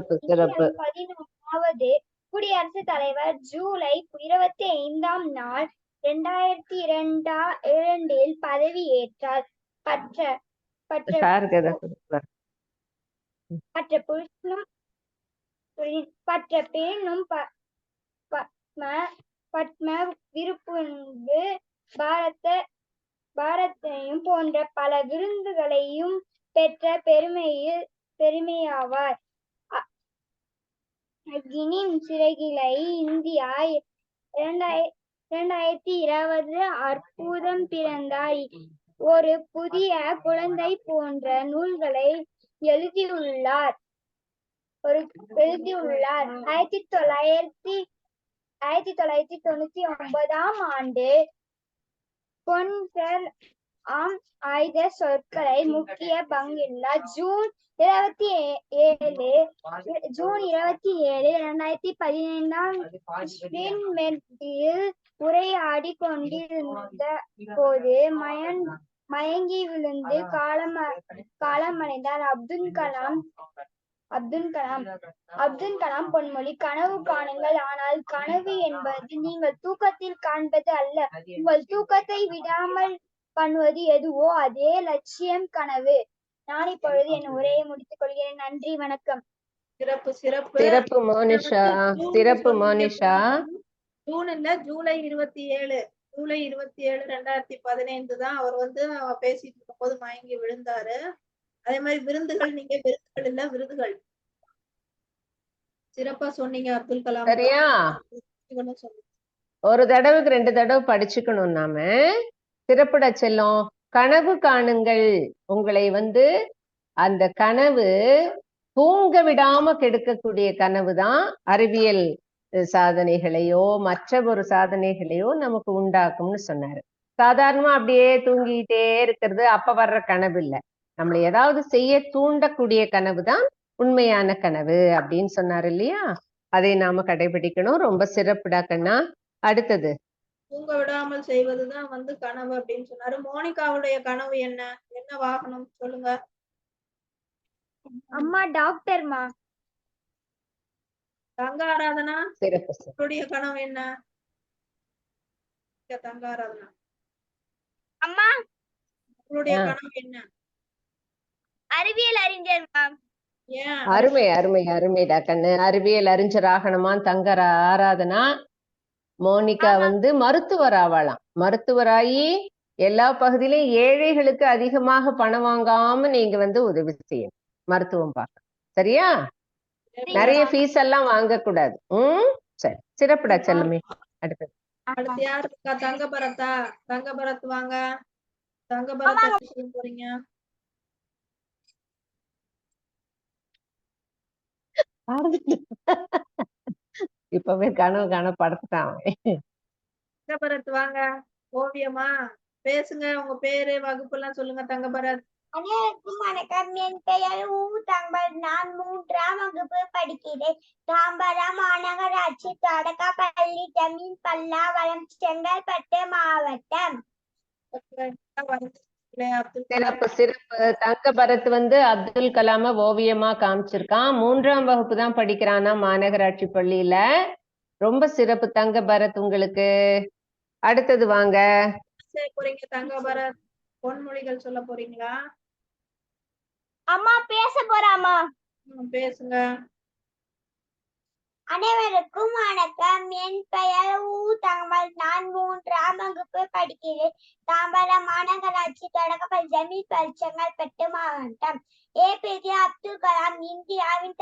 11வது குடியரசுத் தலைவர் ஜூலை 25ஆம் நாள் 2002இல் பதவி ஏற்றார். பற்ற பெண்ணும் பத்ம விருது, பாரத்தையும் போன்ற பல விருதுகளையும் பெற்ற பெருமையாவார். கினின் சிறைகளை இந்தியா 2020 அற்புதம் பிறந்தார். ஒரு புதிய குழந்தை போன்ற நூல்களை எழுதியுள்ளார். 1999ஆம் ஆண்டு பொன்சர் ஆயுத சொற்களை முக்கிய பங்குள்ளார். ஜூன் 27, 2015 உரையாடி கொண்டிருந்த போது மயங்கி விழுந்து காலமடைந்தார். அப்துல் கலாம் பொன்மொழி: கனவு காணுங்கள், ஆனால் கனவு என்பது நீங்கள் தூக்கத்தில் காண்பது அல்ல. உங்கள் தூக்கத்தை விடாமல் பண்ணுவது எதுவோ அதே லட்சியம் கனவு. நான் இப்பொழுது என் உரையை முடித்துக் கொள்கிறேன். நன்றி, வணக்கம். சிறப்பு சிறப்பு சிறப்பு மோனிஷா, சிறப்பு மோனிஷா. ஜூலை 27 2015 தான் அவர் வந்து பேசிட்டு இருக்கும் போது மயங்கி விழுந்தாரு. அதே மாதிரி விருந்துகள், நீங்க விருதுகள் இல்ல விருதுகள் சிறப்பா சொன்னீங்க. அப்துல் கலாம் சரியா? ஒரு தடவைக்கு 2 தடவை படிச்சுக்கணும் நாம. சிறப்புட செல்லும். கனவு காணுங்கள். உங்களை வந்து அந்த கனவு தூங்க விடாம கெடுக்கக்கூடிய கனவு தான் அறிவியல் சாதனைகளையோ மற்ற ஒரு சாதனைகளையோ நமக்கு உண்டாக்கும்னு சொன்னாரு. சாதாரணமா அப்படியே தூங்கிட்டே இருக்கிறது அப்ப வர்ற கனவு இல்லை. நம்மளை ஏதாவது செய்ய தூண்டக்கூடிய கனவு தான் உண்மையான கனவு அப்படின்னு சொன்னாரு இல்லையா? அதை நாம கடைபிடிக்கணும். ரொம்ப சிறப்புடா கண்ணா. அடுத்தது, தூங்க விடாமல் செய்வதுதான் வந்து கனவு அப்படின்னு சொன்னாரு. மோனிகாவுடைய கனவு என்ன வாகனம் சொல்லுங்க. அம்மா டாக்டர்மா. தங்க ஆராதனா, சிறப்பு. உங்களுடைய கனவு என்ன? தங்க ஆராதனா அம்மா, உங்களுடைய கனவு என்ன? அறிவியல் அறிஞர். அருமை அருமை அருமைடா கண்ணு. அறிவியல் அறிஞர் ஆகணுமா? தங்க ஆராதனா. மோனிகா வந்து மருத்துவர் ஆவாளாம். மருத்துவராகி எல்லா பகுதியிலும் ஏழைகளுக்கு அதிகமாக பணம் வாங்காம நீங்க வந்து உதவி செய்யணும், மருத்துவம் பார்க்க. சரியா? நிறைய ஃபீஸ் எல்லாம் வாங்கக்கூடாது. சரி, சிறப்புடா செல்லமே. அடுத்தது அடுத்து யார் இருக்கா? தங்கபரத்தா? தங்கபரத் வாங்க. தங்கபரத் என்ன சொல்ல போறீங்க? இப்பவே கனவு படுத்துட்டான். தங்கபரத் வாங்க. ஓவியமா பேசுங்க, உங்க பேரு வகுப்பு எல்லாம் சொல்லுங்க. தங்கபரத். அனைவருக்கும் வணக்கம். என் பெயர் ஊ தங்கபரத். நான் 3ஆம் வகுப்பு படிக்கிறேன். தாம்பரம் மாநகராட்சி தொடக்கப்பள்ளி ஜமீன் பல்லா வளம் செங்கல்பட்டு மாவட்டம். சிறப்பு சிறப்பு. தங்கபரத் வந்து அப்துல் கலாம ஓவியமா காமிச்சிருக்கான். 3ஆம் வகுப்பு தான் படிக்கிறானா மாநகராட்சி பள்ளியில. ரொம்ப சிறப்பு தங்கபரத் உங்களுக்கு. அடுத்தது வாங்க. போறீங்க தங்கபரத்? பொன்மொழிகள் சொல்ல போறீங்களா? அம்மா பேச போறாமா? பேசுங்க. அனைவருக்கும் வணக்கம். என் பெயர் ஊ தங்கபரத். நான் 3ஆம் வகுப்பு படிக்கிறேன். தாம்பரம் மாநகராட்சி தொடக்கப்பள்ளி ஜமீன் பல்லா செங்கல்பட்டு மாவட்டம். ஏபிஜே அப்துல் கலாம் இந்தியாவின்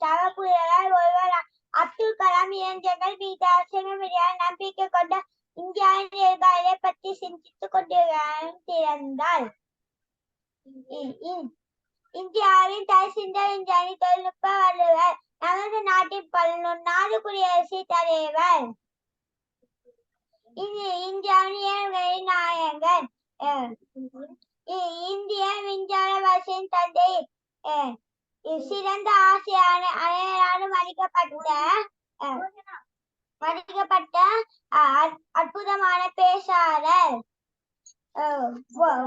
தவப்புதல்வர் ஒருவர். அப்துல் கலாம் இளைஞர்கள் மீது அரசியல் நம்பிக்கை கொண்ட இந்தியாவின் எதிர்காலத்தை பற்றி சிந்தித்துக் கொண்டிருந்தார். இந்தியாவின் தலைசிறந்த விஞ்ஞானி, தொழில்நுட்ப வல்லுவர், நமது நாட்டின் 11வது குடியரசுத் தலைவர், இந்தியாவின் ஏவுகணை நாயகன், இந்திய விஞ்ஞான வளர்ச்சியின் தந்தை, சிறந்த ஆசிரியர், அனைவராலும் மதிக்கப்பட்ட அற்புதமான பேச்சாளர்,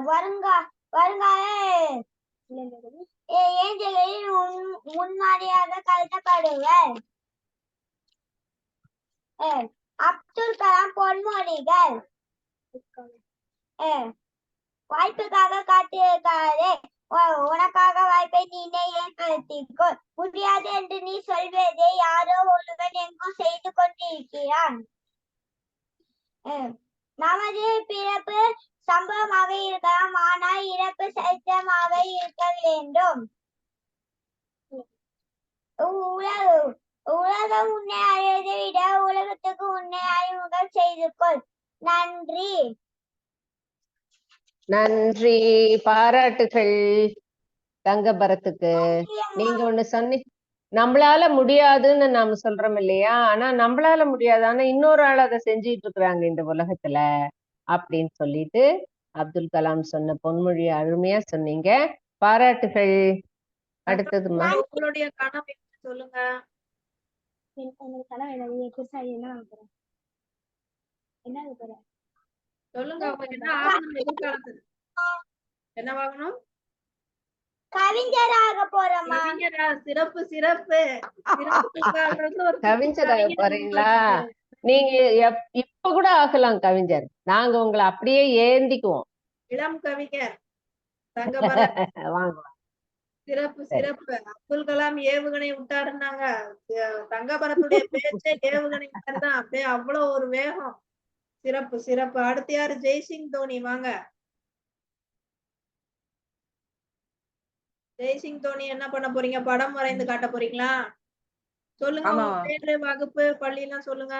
வருங்கால இளைஞர்களின் முன்மாதிரியாக கருதப்படுவர். அப்துல் கலாம் பொன்மொழிகள். வாய்ப்புக்காக காத்திருக்காதே, உனக்காக வாய்ப்பை நீனே ஏற்படுத்திக்கோ. முடியாது என்று நீ சொல்வதை யாரோ ஒருவன் எங்கும் செய்து கொண்டிருக்கிறான். நமது பிறப்பு சம்பவமாக இருக்கலாம், ஆனால் இறப்பு சரித்திரமாக இருக்க வேண்டும். உலகம் உன்னை அறிவதை விட உலகத்துக்கு உன்னை அறிமுகம் செய்து கொள். நன்றி. நன்றி, பாராட்டுகள் தங்கபரத்துக்கு. நீங்க ஒண்ணு சொன்னீங்க, நம்மளால முடியாதுன்னு நாம சொல்றோம் இல்லையா? ஆனா நம்மளால முடியாது, ஆனா இன்னொரு ஆள் அதை செஞ்சிட்டு இருக்கிறாங்க இந்த உலகத்துல அப்படின்னு சொல்லிட்டு அப்துல் கலாம் சொன்ன பொன்மொழி அருமையா சொன்னீங்க. பாராட்டுகள். அடுத்ததுமா உங்களுடைய கனவு சொல்லுங்க. சொல்லுங்க, உங்களுக்கு என்ன ஆகணும் எதிர்காலத்துல? என்ன வாங்கணும்? கவிஞராக போறோமா? சிறப்பு சிறப்பு. கவிஞராக போறீங்களா? நீங்க இப்ப கூட ஆகலாம் கவிஞர். நாங்க உங்களை அப்படியே ஏந்திக்குவோம். இளம் கவிஞர் தங்கபரத். வாங்க. சிறப்பு சிறப்பு. அப்துல் கலாம் ஏவுகணை விட்டாருன்னாங்க, தங்கபரத்துடைய பேச்சே ஏவுகணை தான். அப்படியே அவ்வளவு ஒரு வேகம். சிறப்பு சிறப்பு. அடுத்து யாரு? ஜெய்சிங் தோனி வாங்க. ஜெய்சிங் தோனி என்ன பண்ண போறீங்க? படம் வரைந்து காட்ட போறீங்களா? சொல்லுங்க, பேரு, வகுப்பு, பள்ளி எல்லாம் சொல்லுங்க.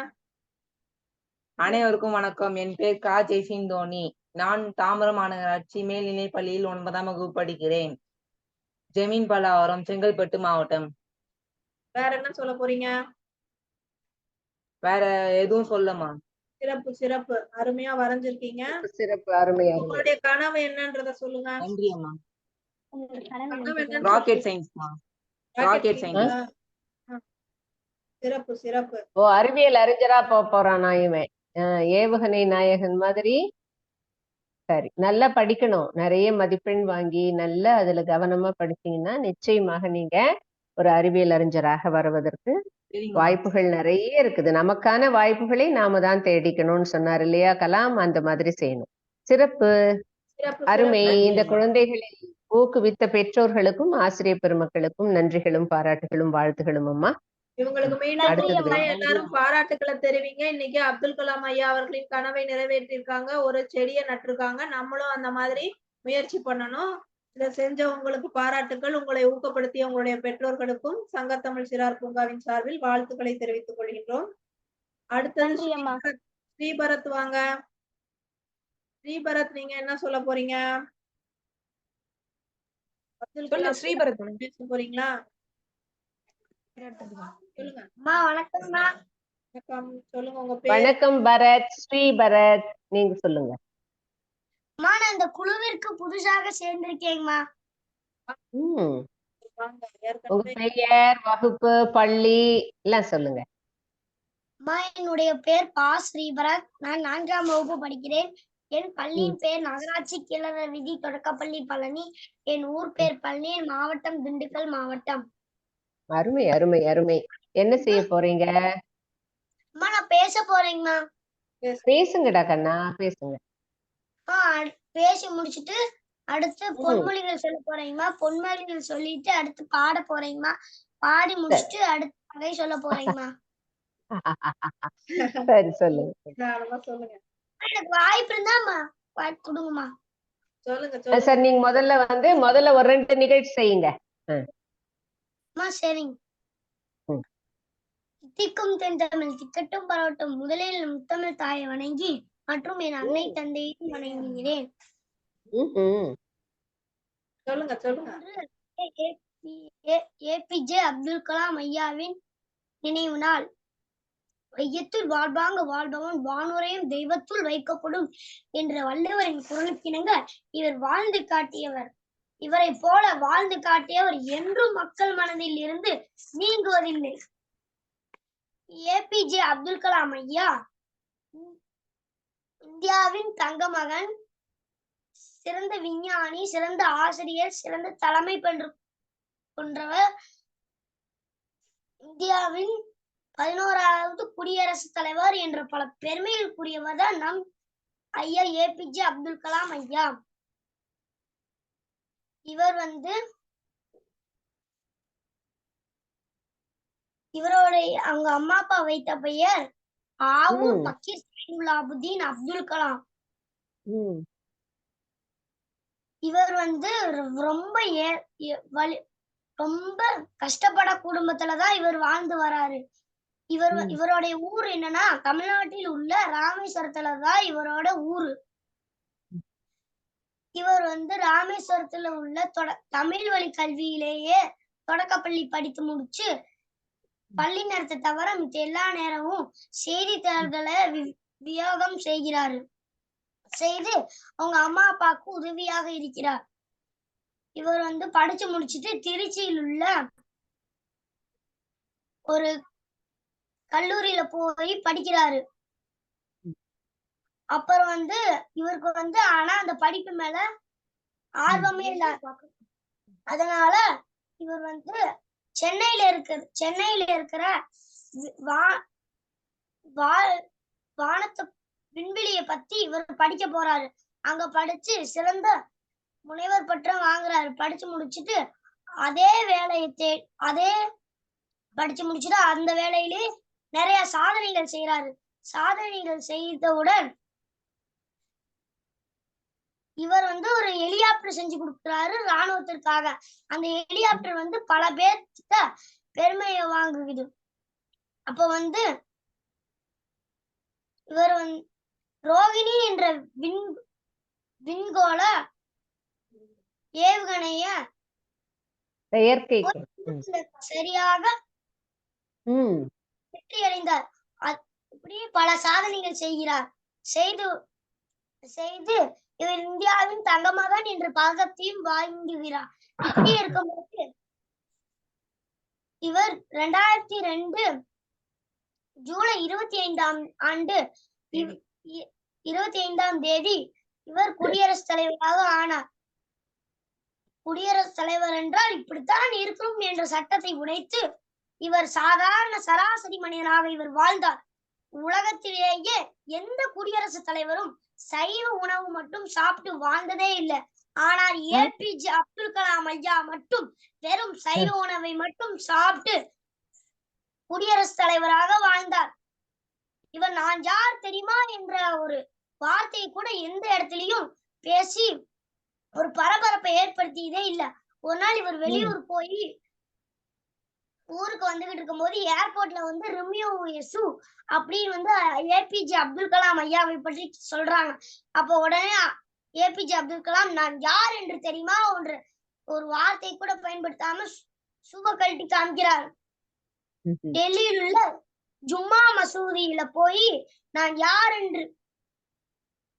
அனைவருக்கும் வணக்கம். என் பேர் கா ஜெய்சிங் தோனி. நான் தாம்பரம் மாநகராட்சி மேல்நிலை பள்ளியில் 9ஆம் வகுப்பு படிக்கிறேன். ஜமீன் பல்லாவரம், செங்கல்பட்டு மாவட்டம். வேற என்ன சொல்ல போறீங்க? வேற எதுவும் சொல்லமா? சிறப்பு சிறப்பு. அருமையா வரைஞ்சிருக்கீங்க. சிறப்பு, அருமையா. உங்களுடைய கனவு என்னன்றத சொல்லுங்க. நன்றி அம்மா. ராக்கெட் சயின்ஸ்மா. Rocket science. சிறப்பு சிறப்பு. அறிவியல் அறிஞரா போறானா இவன்? ஏவுகணை நாயகன் மாதிரி. சரி, நல்லா படிக்கணும், நிறைய மதிப்பெண் வாங்கி நல்லா அதுல கவனமா படிச்சீங்கன்னா நிச்சயமாக நீங்க ஒரு அறிவியல் அறிஞராக வருவதற்கு வாய்ப்புகள் நிறைய இருக்குது. நமக்கான வாய்ப்புகளை நாம தான் தேடிக்கணும்னு சொன்னார் இல்லையா கலாம்? அந்த மாதிரி செய்யணும். சிறப்பு, அருமை. இந்த குழந்தைகளை ஊக்குவித்த பெற்றோர்களுக்கும் ஆசிரியர் பெருமக்களுக்கும் நன்றிகளும் பாராட்டுகளும் வாழ்த்துகளும் அம்மா. இவங்களுக்கு மீண்டும் அடுத்தது ஒரு முறை ரொம்ப எல்லாரும் பாராட்டுக்களை தெரிவிங்க. இன்னைக்கு அப்துல் கலாம் ஐயா அவர்களின் கனவை நிறைவேற்றிருக்காங்க. ஒரு செடியை நட்டிருக்காங்க. நம்மளும் அந்த மாதிரி முயற்சி பண்ணணும். இதை செஞ்சவங்களுக்கு பாராட்டுக்கள். உங்களை ஊக்கப்படுத்திய உங்களுடைய பெற்றோர்களுக்கும் சங்கத்தமிழ் சிறார் பூங்காவின் சார்பில் வாழ்த்துக்களை தெரிவித்துக் கொள்கின்றோம். அடுத்தது நன்றி அம்மா. ஸ்ரீபரத் வாங்க. ஸ்ரீபரத், நீங்க என்ன சொல்ல போறீங்க? அப்துல் சொல்லு கலாம் ஸ்ரீபரத். பேச போறீங்களா? சொல்லுங்க. அம்மா வணக்கம்மா. வணக்கம். சொல்லுங்க உங்க பேர். வணக்கம் பரத். ஸ்ரீ பரத், நீங்க சொல்லுங்க. அம்மா நான் இந்த குழுவிற்கு புதுசாக சேர்ந்திருக்கேங்கம்மா. ம் வாங்க. உங்க ஏற்கனவே பெயர், வகுப்பு, பள்ளி எல்லாம் சொல்லுங்க. அம்மா என்னுடைய பேர் பா ஸ்ரீபரத். நான் 4ஆம் வகுப்பு படிக்கிறேன். என் பள்ளியின் பேர் நகராட்சி கிளற விதி தொடக்கப்பள்ளி பழனி. என் ஊர் பேர் பழனி. என் மாவட்டம் திண்டுக்கல் மாவட்டம். அருமை அருமை அருமை. என்ன செய்ய போறீங்க? அம்மா நான் பேச போறேங்கம்மா. பேசுங்கடா கண்ணா, பேசுங்க. பேசி முடிச்சிட்டு அடுத்து பொன்மொழிகள் சொல்ல போறேங்கம்மா. பொன்மொழிகள் சொல்லிட்டு அடுத்து பாட போறேங்கம்மா. பாடி முடிச்சிட்டு அடுத்து கதை சொல்ல போறேங்கம்மா. சரி சொல்லுங்க. தாராளமா சொல்லுங்க. எனக்கு வாய்ப்பு இருந்தா வாய்ப்பு கொடுங்கம்மா. சொல்லுங்க சொல்லுங்க. சார், நீங்க முதல்ல ஒரு 2 நிகழ்ச்சி செய்யுங்க. அம்மா சரிங்க. ம். திக்கும் தென் தமிழ் திக்கட்டும் பரவட்டும். முதலில் முத்தமிழ் தாயை வணங்கி மற்றும் என் அன்னை தந்தையையும் வணங்குகிறேன். ம்ஹும். சொல்லுங்க சொல்லுங்க. ஏபிஜே அப்துல் கலாம் ஐயாவின் நினைவு நாள். வையத்துள் வாழ்வாங்க வாழ்பவன் வானுரையும் தெய்வத்துள் வைக்கப்படும் என்ற வள்ளுவரின் குரலுக்கிணங்க இவர் வாழ்ந்து காட்டியவர். இவரை போல வாழ்ந்து காட்டியவர் என்றும் மக்கள் மனதில் இருந்து நீங்குவதில்லை. ஏபிஜே அப்துல் கலாம் ஐயா இந்தியாவின் தங்க மகன், சிறந்த விஞ்ஞானி, சிறந்த ஆசிரியர், சிறந்த தலைமை போன்றவர். இந்தியாவின் 11வது குடியரசுத் தலைவர் என்ற பல பெருமைகளுக்குரியவர் தான் நம் ஐயா ஏபிஜே அப்துல் கலாம் ஐயா. இவர் இவருடைய அவங்க அம்மா அப்பா வைத்த பெயர் ஆவூர் பக்கீர் சைனுலாபுதீன் அப்துல் கலாம். இவர் ரொம்ப கஷ்டப்பட குடும்பத்துலதான் இவர் வாழ்ந்து வராரு. இவருடைய ஊர் என்னன்னா தமிழ்நாட்டில் உள்ள ராமேஸ்வரத்துலதான் இவரோட ஊரு. இவர் ராமேஸ்வரத்துல உள்ள தமிழ் வழி கல்வியிலேயே தொடக்கப்பள்ளி படித்து முடிச்சு பள்ளி நேரத்தை தவிர மித்த எல்லா நேரமும் செய்தித்தாள்களை வியோகம் செய்கிறாரு. செய்து அவங்க அம்மா அப்பாவுக்கு உதவியாக இருக்கிறார். இவர் படிச்சு முடிச்சுட்டு திருச்சியில் உள்ள ஒரு கல்லூரியில போய் படிக்கிறாரு. அப்புறம் இவருக்கு ஆனா அந்த படிப்பு மேல ஆர்வமே இல்ல. அதனால இவர் சென்னையில இருக்கிற வானத்தை விண்வெளியை பத்தி இவர் படிக்க போறாரு. அங்க படிச்சு சிறந்த முனைவர் பட்டம் வாங்குறாரு. படிச்சு முடிச்சுட்டு அந்த வேலையிலே நிறைய சாதனைகள் செய்யறாரு. சாதனைகள் செய்தவுடன் இவர் ஒரு ஹெலிகாப்டர் செஞ்சு கொடுக்கிறாரு ராணுவத்திற்காக. அந்த ஹெலிகாப்டர் பல பேர்கிட்ட பெருமையை வாங்குது. அப்ப இவர் ரோகிணி என்ற விண்கோள ஏவுகணைய சரியாக வெற்றி அடைந்தார். இப்படி பல சாதனைகள் செய்கிறார். செய்து இவர் இந்தியாவின் தங்க மகன் என்ற பதக்கத்தையும் வாங்குகிறார். இப்படி இருக்கும்போது இவர் 2002 ஜூலை 25ஆம் தேதி இவர் குடியரசுத் தலைவராக ஆனார். குடியரசுத் தலைவர் என்றால் இப்படித்தான் இருக்கும் என்ற சட்டத்தை உடைத்து இவர் சாதாரண சராசரி மனிதனாக இவர் வாழ்ந்தார். உலகத்திலேயே எந்த குடியரசுத் தலைவரும் சைவ உணவு மட்டும் சாப்பிட்டு வாழ்ந்ததே இல்லை. ஆனால் ஏபிஜே அப்துல் கலாம் ஐயா மட்டும் வெறும் சைவ உணவை மட்டும் சாப்பிட்டு குடியரசுத் தலைவராக வாழ்ந்தார். இவர் நான் யார் தெரியுமா என்ற ஒரு வார்த்தையை கூட எந்த இடத்துலயும் பேசி ஒரு பரபரப்பை ஏற்படுத்தியதே இல்ல. ஒரு நாள் இவர் வெளியூர் போய் ஊருக்கு வந்துகிட்டு இருக்கும்போது ஏர்போர்ட்ல வந்து ரிமியூசு அப்படின்னு வந்து ஏபிஜே அப்துல் கலாம் ஐயாவை பற்றி சொல்றாங்க. அப்ப உடனே ஏபிஜே அப்துல் கலாம் நான் யார் என்று தெரியுமா ஒரு வார்த்தை கூட பயன்படுத்தாம சுவ கழட்டி காமிக்கிறார். டெல்லியில் உள்ள ஜும்மா மசூதியில போய் நான் யார் என்று,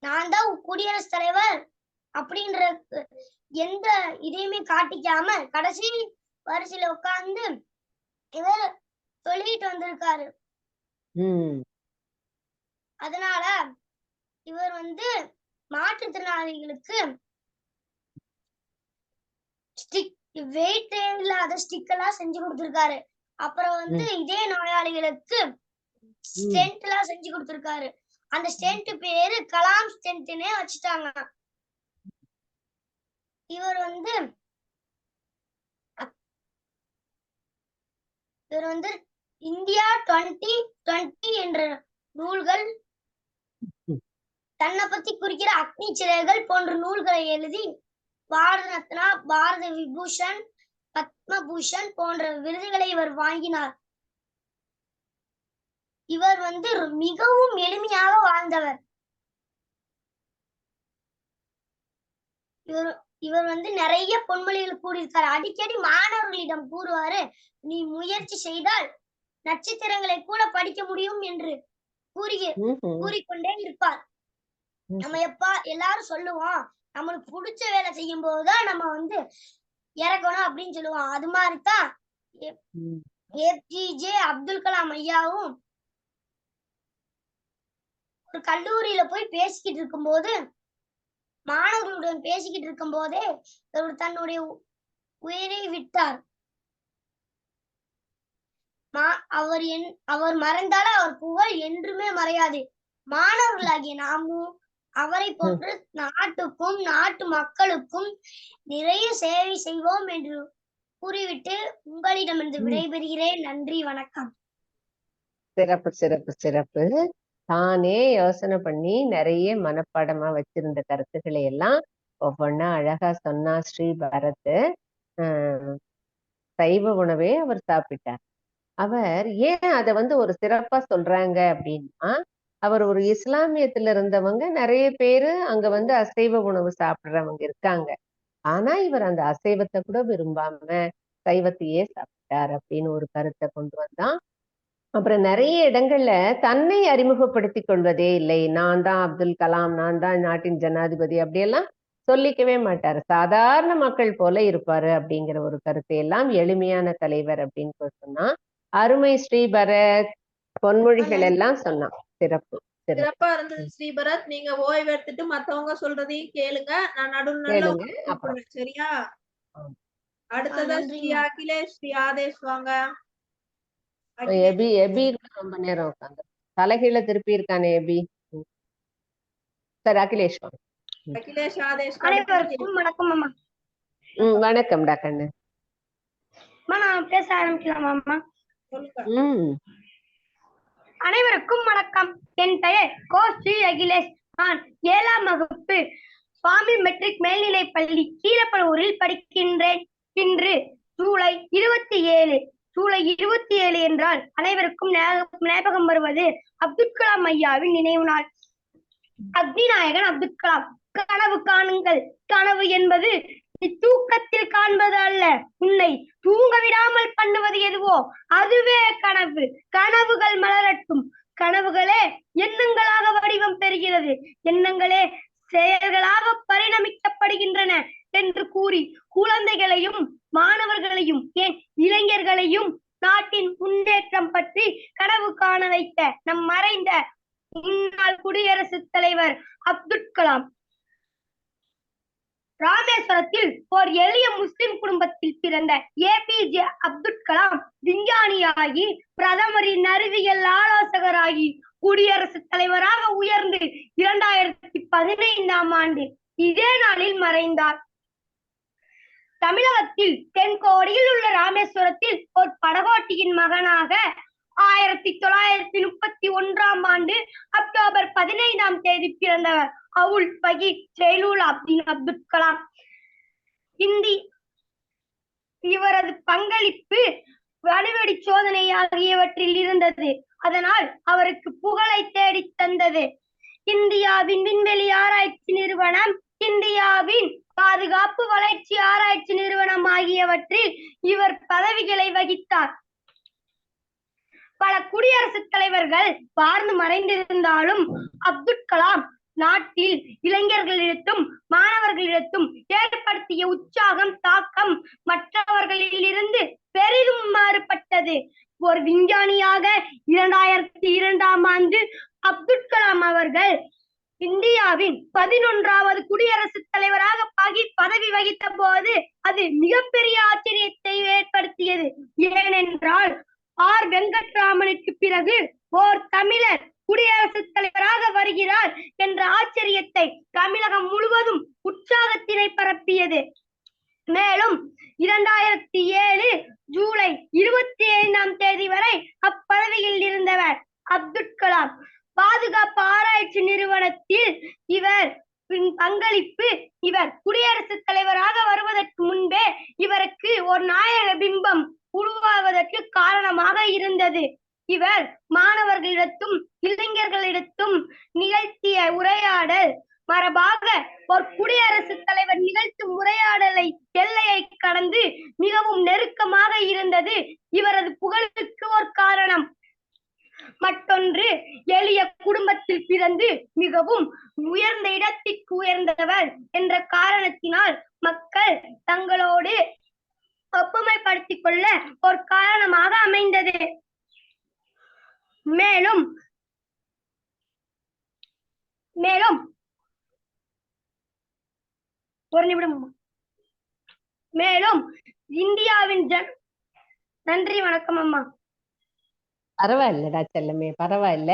நான் தான் குடியரசுத் தலைவர் அப்படின்ற எந்த இதையுமே காட்டிக்காம கடைசி வரிசையில உட்கார்ந்து இவர் சொல்லிட்டு வந்திருக்காரு. அதனால இவர் வந்து மாற்றுத்திறனாளிகளுக்கு வெயிட் இல்லாத ஸ்டிக் எல்லாம் செஞ்சு கொடுத்திருக்காரு. அப்புறம் வந்து இதே நோயாளிகளுக்கு ஸ்டென்ட் எல்லாம் செஞ்சு கொடுத்திருக்காரு. அந்த ஸ்டென்ட் பேரு கலாம் ஸ்டென்ட்னே வச்சுட்டாங்க. இவர் வந்து இந்தியா 2020 என்ற நூல்கள், தன்னை பத்தி குறிக்கிற அக்னி சிலைகள் போன்ற நூல்களை எழுதி பாரத ரத்னா, பாரத விபூஷன், பத்மபூஷன் போன்ற விருதுகளை இவர் வாங்கினார். இவர் வந்து மிகவும் எளிமையாக வாழ்ந்தவர். இவர் வந்து நிறைய பொன்மொழிகள் கூறியிருக்காரு. அடிக்கடி மாணவர்களிடம் கூறுவாரு, நீ முயற்சி செய்தால் நட்சத்திரங்களை கூட படிக்க முடியும் என்று கூறிக்கொண்டே இருப்பார். நம்ம எல்லாரும் சொல்லுவோம், நம்மளுக்கு பிடிச்ச வேலை செய்யும் போதுதான் நம்ம வந்து இறக்கணும் அப்படின்னு சொல்லுவோம். அது மாதிரிதான் ஏபிஜே அப்துல் கலாம் ஐயாவும் ஒரு கல்லூரியில போய் பேசிக்கிட்டு இருக்கும்போது, மாணவர்களுடன் பேசிக்கிட்டு இருக்கும் போதே தன்னுடைய உயிரை விட்டார். அவர் மறைந்தாலும் அவர் புகழ் என்றுமே மறையாது. மாணவர்களாகிய நாமும் அவரை போன்று நாட்டுக்கும் நாட்டு மக்களுக்கும் நிறைய சேவை செய்வோம் என்று கூறிவிட்டு உங்களிடமிருந்து விடைபெறுகிறேன். நன்றி, வணக்கம். சிறப்பு சிறப்பு சிறப்பு. தானே யோசனை பண்ணி நிறைய மனப்பாடமா வச்சிருந்த கருத்துக்களை எல்லாம் ஒவ்வொன்னா அழகா சொன்னா ஸ்ரீ பரத். சைவ உணவே அவர் சாப்பிட்டார். அவர் ஏன் அதை வந்து ஒரு சிறப்பா சொல்றாங்க அப்படின்னா, அவர் ஒரு இஸ்லாமியத்துல இருந்தவங்க நிறைய பேரு அங்க வந்து அசைவ உணவு சாப்பிடுறவங்க இருக்காங்க. ஆனா இவர் அந்த அசைவத்தை கூட விரும்பாம சைவத்தையே சாப்பிட்டார் அப்படின்னு ஒரு கருத்தை கொண்டு வந்தான். அப்புறம் நிறைய இடங்கள்ல தன்னை அறிமுகப்படுத்திக் கொள்வதே இல்லை. நான் தான் அப்துல் கலாம், நான் தான் நாட்டின் ஜனாதிபதி அப்படியெல்லாம் சொல்லிக்கவே மாட்டார். சாதாரண மக்கள் போல இருப்பாரு அப்படிங்கிற ஒரு கருத்தை எல்லாம் எளிமையான தலைவர் அப்படின்னு சொன்னா. அருமை ஸ்ரீபரத், பொன்மொழிகள் எல்லாம் சொன்னான். சிறப்பு சிறப்பா இருந்தது ஸ்ரீபரத். நீங்க ஓய்வு எடுத்துட்டு மத்தவங்க சொல்றதையும் கேளுங்க. நான் நடுவுல சரியா? அடுத்ததா ஸ்ரீ அகிலேஷ், ஸ்ரீ ஆதேஷ் வாங்க. எபி ரொம்ப நேரம் உட்காந்து தலைகீழ திருப்பி இருக்கானே எபி. சார் அகிலேஷ் வாங்க. அகிலேஷ், ஆதேஷ். வணக்கம் அம்மா. வணக்கம்டா கண்ணு. நான் பேச ஆரம்பிக்கலாமா? அனைவருக்கும் வணக்கம். என் பெயர் கோ ஸ்ரீ அகிலேஷ். நான் 7ஆம் வகுப்பு சுவாமி மெட்ரிக் மேல்நிலைப் பள்ளி கீழப்பழூரில் படிக்கின்றேன். இன்று ஜூலை 27. ஜூலை 27 என்றால் அனைவருக்கும் ஞாபகம் வருவது அப்துல் கலாம் ஐயாவின் நினைவு நாள். அக்னி நாயகன் அப்துல் கலாம். கனவு காணுங்கள். கனவு என்பது தூக்கத்தில் காண்பது அல்ல, உன்னை தூங்க விடாமல் பண்ணுவது எதுவோ அதுவே கனவு. கனவுகள் மலரட்டும். கனவுகளே எண்ணங்களாக வடிவம் பெறுகிறது. எண்ணங்களே செயல்களாக பரிணமிக்கப்படுகின்றன என்று கூறி குழந்தைகளையும் மாணவர்களையும் ஏன் இளைஞர்களையும் நாட்டின் முன்னேற்றம் பற்றி கனவு காண வைத்த நம் மறைந்த முன்னாள் குடியரசுத் தலைவர் அப்துல் கலாம். ராமேஸ்வரத்தில் ஒரு எளிய முஸ்லிம் குடும்பத்தில் பிறந்த ஏபிஜே அப்துல் கலாம் விஞ்ஞானியாகி பிரதமரின் அறிவியல் ஆலோசகராகி குடியரசுத் தலைவராக உயர்ந்து 2015ஆம் ஆண்டு இதே நாளில் மறைந்தார். தமிழகத்தில் தென்கோடியில் உள்ள ராமேஸ்வரத்தில் ஒரு படகோட்டியின் மகனாக 1931ஆம் ஆண்டு அக்டோபர் 15ஆம் தேதி பிறந்தவர் அவுல் பகீத் ஜெயலூல் அப்துல் கலாம். இவரது பங்களிப்பு அணுவெடி சோதனை ஆகியவற்றில் இருந்தது. அதனால் அவருக்கு புகழை தேடித் தந்தது. இந்தியாவின் விண்வெளி ஆராய்ச்சி நிறுவனம், இந்தியாவின் பாதுகாப்பு வளர்ச்சி ஆராய்ச்சி நிறுவனம் ஆகியவற்றில் இவர் பதவிகளை வகித்தார். பல குடியரசுத் தலைவர்கள் வாழ்ந்து மறைந்திருந்தாலும் அப்துல் கலாம் நாட்டில் இளைஞர்களிடத்தும் மாணவர்களிடத்தும் ஏற்படுத்திய உற்சாகம் தாக்கம் மற்றவர்களில் இருந்து பெரிதும் மாறுபட்டது. ஒரு விஞ்ஞானியாக 2002ஆம் ஆண்டு அப்துல் கலாம் அவர்கள் இந்தியாவின் 11வது குடியரசுத் தலைவராக பதவி வகித்த போது அது மிகப்பெரிய ஆச்சரியத்தை ஏற்படுத்தியது. ஏனென்றால் ஆர் வெங்கட்ராமனுக்கு பிறகு ஓர் தமிழர் குடியரசுத் தலைவராக வருகிறார் என்ற ஆச்சரியத்தை தமிழகம் முழுவதும் உற்சாகத்தினை பரப்பியது. மேலும் 2007 ஜூலை 25ஆம் தேதி வரை அப்பதவியில் இருந்தவர் அப்துல் கலாம். பாதுகாப்பு ஆராய்ச்சி நிறுவனத்தில் இவர் பங்களிப்பு இவர் குடியரசுத் தலைவராக வருவதற்கு முன்பே இவருக்கு ஒரு நாயக பிம்பம் உருவாவதற்கு காரணமாக இருந்தது. இவர் மாணவர்களிடத்தும் இளைஞர்களிடத்தும் நிகழ்த்திய உரையாடல் மரபாக ஒரு குடியரசுத் தலைவர் நிகழ்த்தும் உரையாடலை எல்லையை கடந்து மிகவும் நெருக்கமாக இருந்தது இவரது புகழுக்கு ஒரு காரணம். மற்றொன்று, எளிய குடும்பத்தில் பிறந்து மிகவும் உயர்ந்த இடத்திற்கு உயர்ந்தவர் என்ற காரணத்தினால் மக்கள் தங்களோடு ஒப்புமைப்படுத்திக் கொள்ள ஒரு காரணமாக அமைந்தது. மேலும் ஒரு நிமிடம். மேலும் இந்தியாவின் நன்றி, வணக்கம் அம்மா. பரவாயில்லடா செல்லமே, பரவாயில்ல.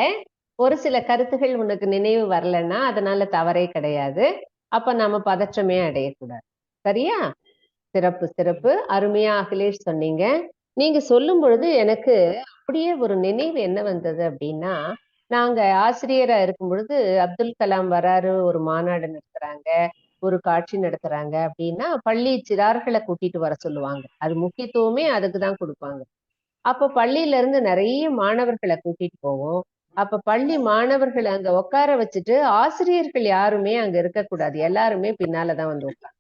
ஒரு சில கருத்துகள் உனக்கு நினைவு வரலன்னா அதனால தவறே கிடையாது. அப்ப நாம பதற்றமே அடையக்கூடாது. சரியா? சிறப்பு சிறப்பு. அருமையா அகிலேஷ் சொன்னீங்க. நீங்க சொல்லும் பொழுது எனக்கு அப்படியே ஒரு நினைவு என்ன வந்தது அப்படின்னா, நாங்க ஆசிரியரா இருக்கும் பொழுது அப்துல் கலாம் வராரு, ஒரு மாநாடு நடத்துறாங்க, ஒரு காட்சி நடத்துறாங்க அப்படின்னா பள்ளி சிறார்களை கூட்டிட்டு வர சொல்லுவாங்க. அது முக்கியத்துவமே அதுக்குதான் கொடுப்பாங்க. அப்ப பள்ளியில இருந்து நிறைய மாணவர்களை கூட்டிட்டு போவோம். அப்ப பள்ளி மாணவர்களை அங்க உட்கார வச்சுட்டு ஆசிரியர்கள் யாருமே அங்க இருக்கக்கூடாது, எல்லாருமே பின்னாலதான் வந்து உட்கார்.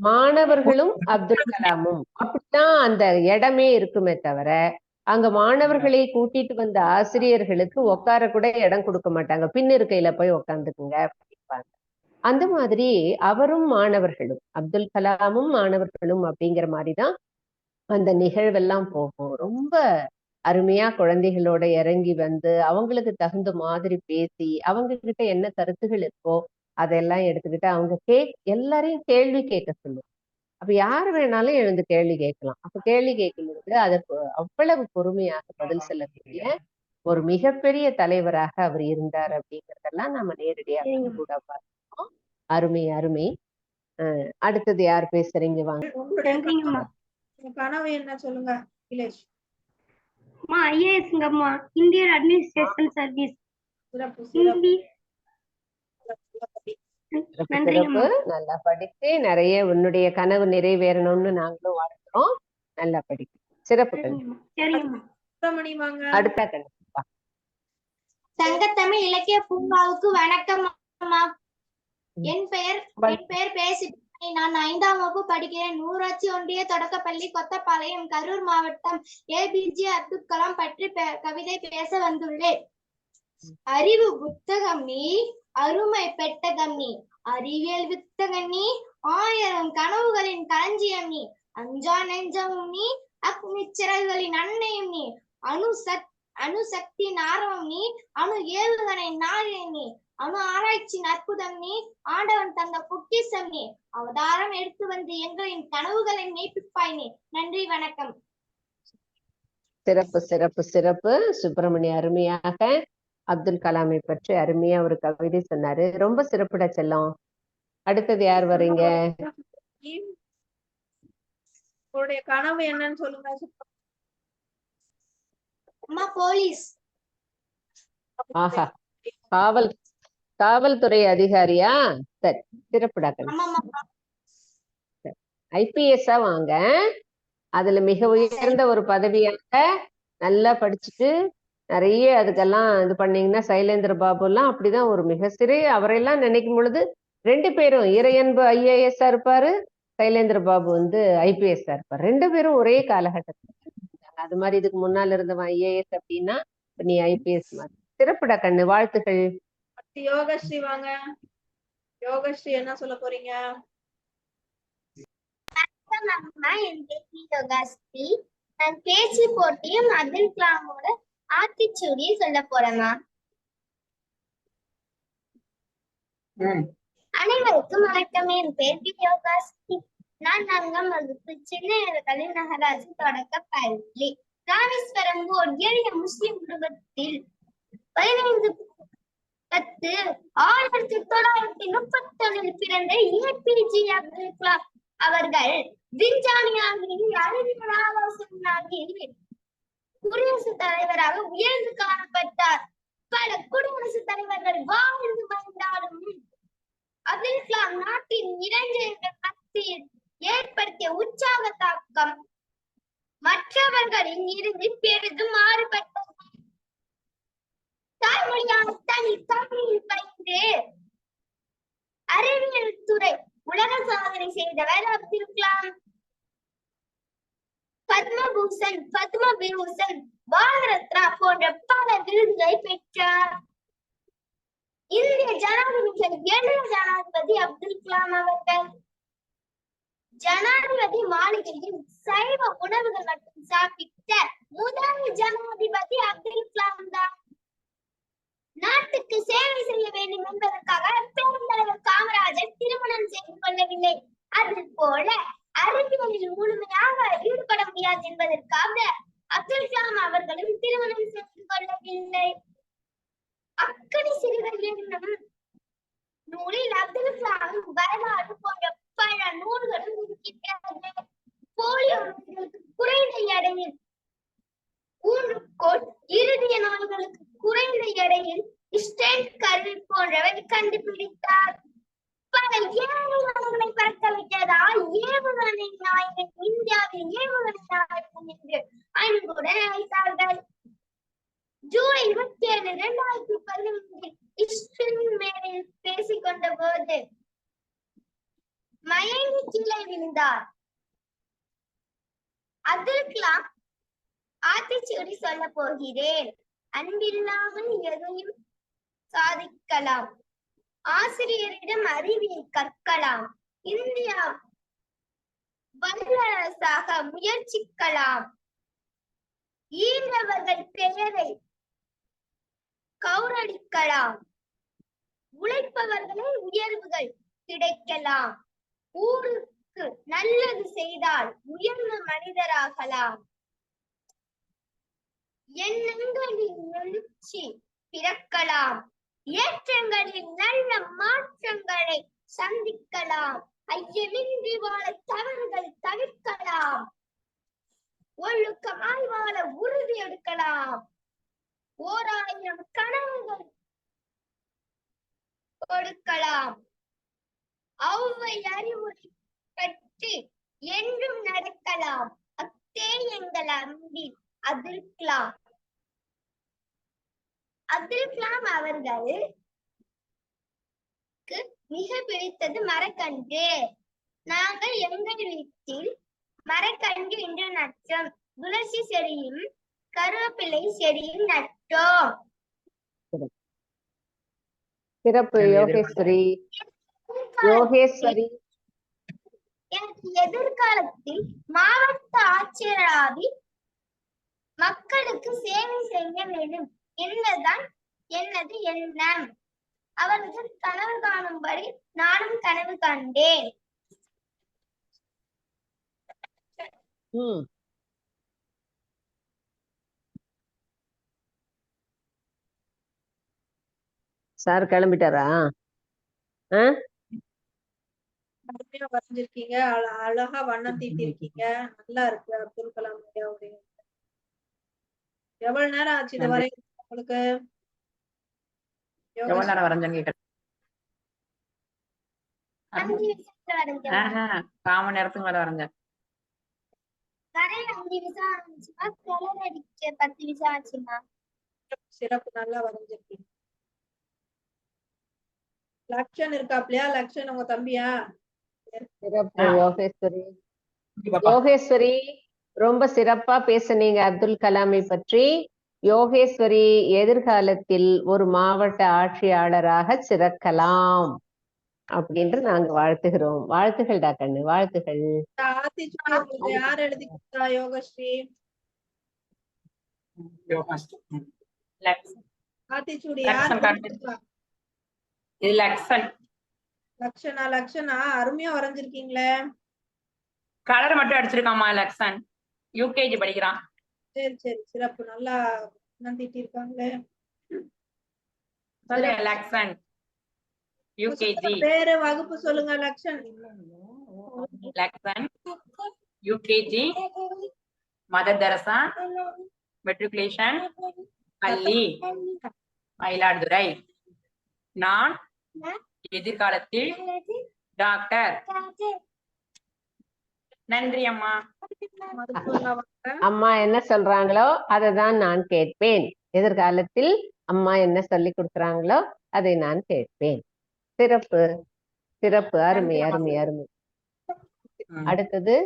மாணவர்களும் அப்துல் கலாமும் அப்படித்தான் அந்த இடமே இருக்குமே தவிர அங்க மாணவர்களை கூட்டிட்டு வந்த ஆசிரியர்களுக்கு உட்கார கூட இடம் கொடுக்க மாட்டாங்க. பின் இருக்கையில போய் உட்காந்துக்குங்க அப்படிப்பாங்க. அந்த மாதிரி அவரும் மாணவர்களும், அப்துல் கலாமும் மாணவர்களும் அப்படிங்கிற மாதிரிதான் அந்த நிகழ்வெல்லாம் போகும். ரொம்ப அருமையா குழந்தைகளோட இறங்கி வந்து அவங்களுக்கு தகுந்த மாதிரி பேசி அவங்க கிட்ட என்ன கருத்துகள் இருக்கோ அதெல்லாம் எடுத்துக்கிட்டு அவங்க எல்லாரையும் கேள்வி கேட்க சொல்லுவோம். அப்ப யார் வேணாலும் எழுந்து கேள்வி கேட்கலாம். அப்ப கேள்வி கேட்கும்போது அதற்கு அவ்வளவு பொறுமையாக பதில் சொல்லக்கூடிய ஒரு மிகப்பெரிய தலைவராக அவர் இருந்தார் அப்படிங்கறதெல்லாம் நம்ம நேரடியாக கூட பார்த்தோம். அருமை அருமை. அடுத்தது யார் பேசுறீங்க? வாங்க. கனவு என்ன சொல்லுங்க இலேஷ். ஐஏஎஸ்ங்கம்மா, இந்தியன் அட்மினிஸ்ட்ரேஷன் சர்வீஸ். சிறப்பு. நல்லா படிச்சு நிறைய உன்னுடைய கனவு நிறைவேறணும்னு நாங்களும் வாழ்த்துறோம். நல்லா படிக்க. சிறப்பு. அடுத்த கண்டிப்பா. சங்கத்தமிழ் இலக்கிய பூங்காவுக்கு வணக்கம் அம்மா. என் பெயர் பேசி நான் 5ஆம் வகுப்பு படிக்கிறேன். ஊராட்சி ஒன்றிய தொடக்கப்பள்ளி கொத்தப்பாளையம், கரூர் மாவட்டம். ஏபிஜே அப்துல் கலாம் பற்றி கவிதை பேச வந்துள்ளேன். அறிவு புத்தகம் நீ, அருமை பெட்டகம் நீ, அறிவியல் வித்தகம் நீ, 1000 கனவுகளின் களஞ்சியம் நீ, அஞ்சா நெஞ்சமும் நீ, அக்னிச்சிறகுகளின் அன்னையும் நீ, அணுசக்தி ஆர்வம் நீ, அணு ஏவுகணை நாயகன் நீ, அணு ஆராய்ச்சியின் அற்புதம் நீ, ஆண்டவன் தந்த பொக்கிஷம் நீ, அவதாரம் எடுத்து வந்து எங்களின் கனவுகளை மெய்ப்பிப்பாய் நீ. நன்றி, வணக்கம். சிறப்பு சிறப்பு சிறப்பு. சுப்பிரமணிய அருமையாக அப்துல் கலாமை பற்றி அருமையா ஒரு கவிதை சொன்னாரு. ரொம்ப சிறப்புடா செல்லம். அடுத்தது யார் வரீங்க? உங்களுடைய கனவு என்னன்னு சொல்லுங்க. அம்மா போலீஸ். ஆஹா, காவல்துறை அதிகாரியா? சரி, சிறப்புடா கண்ணு. ஆமாம்மா. ஐபிஎஸ்ஸா வாங்க. அதுல மிக உயர்ந்த ஒரு பதவியாக நல்லா படிச்சுட்டு நிறைய அதுக்கெல்லாம் இது பண்ணீங்கன்னா, சைலேந்திர பாபு எல்லாம் அப்படிதான் ஒரு மிக சிறிய அவரையெல்லாம் நினைக்கும் பொழுது 2 பேரும் இறையன்பு ஐஏஎஸ்ஆ இருப்பாரு, சைலேந்திர பாபு ஐபிஎஸ்ஆ இருப்பாரு. 2 பேரும் ஒரே காலகட்டத்தில் இருந்தாங்க. அது மாதிரி இதுக்கு முன்னால் இருந்தவன் ஐஏஎஸ் அப்படின்னா நீ ஐபிஎஸ் மாதிரி. சிறப்புடா கண்ணு, வாழ்த்துக்கள். யோகஸ்ரீ வாங்க. யோகஸ்ரீ என்ன சொல்ல போறீங்க? அம்மா, என் பேர் யோகஸ்ரீ. நான் பேச்சு போட்டியும் அப்துல் கலாமோட ஆத்திச்சூடியும் சொல்ல போறேம்மா. அனைவருக்கும் வணக்கம். என் பேர் யோகஸ்ரீ. நான் 4ஆம் வகுப்பு சென்னை நகராட்சி தொடக்க பள்ளி ராமேஸ்வரம் போர் எளிய முஸ்லிம் குடும்பத்தில் 15/10/1931 பிறந்த ஏபிஜே அப்துல் கலாம் அவர்கள் விஞ்ஞானியாகிய அறிவியல் ஆலோசனையாகிய குடியரசுத் தலைவராக உயர்ந்து காணப்பட்டார். பல குடியரசுத் தலைவர்கள் வாழ்ந்து வந்தாலும் அப்துல் கலாம் நாட்டின் இளைஞர்கள் மத்தியில் ஏற்படுத்திய உற்சாக தாக்கம் மற்றவர்களின் இருந்து பெரிதும் மாறுபட்டது. தாய்மொழியான தமிழில் பயின்று அறிவியல் துறை உலக சாதனை செய்தவர் அப்துல் கலாம். பத்மபூஷன், பத்ம விபூஷன், பாரத ரத்னா போன்ற பல விருதுகளை பெற்றார். இந்திய ஜனாதிபதிகள் எளிய ஜனாதிபதி அப்துல் கலாம் அவர்கள். ஜனாதிபதி மாளிகையில் சைவ உணவுகள் மட்டும் சாப்பிட்ட முதல் ஜனாதிபதி அப்துல் கலாம் தான். நாட்டுக்கு சேவை செய்ய வேண்டும் என்பதற்காக பெருந்தலைவர் காமராஜர் திருமணம் செய்து கொள்ளவில்லை. அது போல அறிவியலில் முழுமையாக ஈடுபட முடியாது என்பதற்காக அப்துல் கலாம் அவர்களும் திருமணம் செய்து கொள்ளவில்லை. அக்கறை சிறுவர் என்னும் நூலில் அப்துல் கலாமின் வரலாறு போன்ற பல நூல்களும் இருக்கின்றது. போலியோ குறைந்த எடையில் ஊன்றுகோல், இருதய நோய்களுக்கு குறைந்த எடையில் ஸ்டென்ட் கருவி போன்றவை கண்டுபிடித்தார். பல ஏவுகணைகளை பறக்க வைத்ததால் ஏவுகணை நாயகன், இந்தியாவில் ஏவுகணை நாயகன் என்று அன்புடன் அழைத்தார்கள். ஜூலை 27, 2015 இஸ்ரேல் மேடையில் பேசிக் கொண்ட போது மயங்கி கீழே விழுந்தார். அப்துல் கலாம் ஆத்திச்சூடி சொல்ல போகிறேன். அன்பில்லாமல் எதையும் சாதிக்கலாம். ஆசிரியரிடம் அறிவியை கற்கலாம். இந்தியா வல்லரசாக முயற்சிக்கலாம். ஈன்றவர்கள் பெயரை கௌரவிக்கலாம். உழைப்பவர்களே உயர்வுகள் கிடைக்கலாம். ஊருக்கு நல்லது செய்தால் உயர்ந்த மனிதராகலாம். எண்ணங்களின் எழுச்சி பிறக்கலாம். ஏற்றங்களில் நல்ல மாற்றங்களை சந்திக்கலாம். ஐயமின்றி வாழ தவறுகள் தவிர்க்கலாம். ஒழுக்கமாய் வாழ உறுதி எடுக்கலாம். 1000 கனவுகள் கொடுக்கலாம். ஒவ்வை அறிவுரை பற்றி என்றும் நடக்கலாம். அத்தே எங்கள் அன்பில் அப்துல் கலாம். அப்துல் கலாம் அவர்களுக்கு மிக பிடித்தது மரக்கன்று. நாங்கள் எங்கள் வீட்டில் மரக்கன்று என்று நட்டோம். துளசி செடியும் கருவேப்பிலை செடியும் நட்டோம். சிறப்பு யோகேஸ்வரி. யோகேஸ்வரி, எனக்கு எதிர்காலத்தில் மாவட்ட ஆட்சியராகி மக்களுக்கு சேவை செய்ய வேண்டும் என்பதுதான் எனது எண்ணம். அவர்கள் கனவு காணும்படி நானும் கனவு கண்டேன். சார் கிளம்பிட்டாரா? அருமையா வரைஞ்சிருக்கீங்க. அழகா வண்ணம் தீட்டி இருக்கீங்க. நல்லா இருக்கு அப்துல் கலாம் ஐயாவுடைய எவ்வளவு நேரம் ஆச்சு இதை நன்றி. வரை உங்களுக்கு? எவ்வளவு யோகஸ்ரீ, நேரம் வரைஞ்சேன்னு கேட்டேன். 5 நிமிஷத்துல வரைஞ்சேம்மா. காமன் நேரத்துக்கு மேல வரைஞ்சேன். வரைய 5 நிமிஷம் ஆச்சுமா, கலர் அடிக்க 10 நிமிஷம் ஆச்சுமா. சிறப்பு, நல்லா வரைஞ்சிருக்கீங்க. லக்ஷன் இருக்காப்லையா? லக்ஷன் உங்க தம்பியா? சிறப்பு ஆ. யோகேஸ்வரி. கண்டிப்பாப்பா. யோகேஸ்வரி ரொம்ப சிறப்பா பேசுனீங்க அப்துல் கலாமை பற்றி. யோகேஸ்வரி எதிர்காலத்தில் ஒரு மாவட்ட ஆட்சியாளராக சிறக்கலாம் அப்படின்று நாங்க வாழ்த்துகிறோம். வாழ்த்துகள்டா கண்ணு, வாழ்த்துகள். இந்த ஆத்திச்சூடி உங்களுக்கு யார் எழுதி கொடுத்தா யோகஸ்ரீ? ஆத்திச்சூடி யார் லக்ஷன் எழுதி காட்டு. கொடுத்தா? இது லக்ஷன். லக்ஷனா? லக்ஷனா அருமையா வரைஞ்சிருக்கீங்களே. கலர் மட்டும் அடிச்சிருக்காமா லக்ஷன். யூகேஜி படிக்கிறான். சரி சரி, சிறப்பு, நல்லா நந்திட்டு இருக்காங்களே. சொல்லுங்க லக்ஷன் யூகேஜி. பேரு வகுப்பு சொல்லுங்க. Lakshan Lakshan UKG Mother Teresa matriculation பள்ளி மயிலாடுதுறை. நான் எதிர்காலத்தில் டாக்டர். நன்றி அம்மா. மதுக்குள்ளா வாங்க. அம்மா என்ன சொல்றாங்களோ அதை தான் நான் கேட்பேன். எதிர்காலத்தில் அம்மா என்ன சொல்லி கொடுக்குறாங்களோ அதை நான் கேட்பேன். சிறப்பு சிறப்பு, அருமை நன்றி அம்மா. அருமை அருமை. ம். அடுத்தது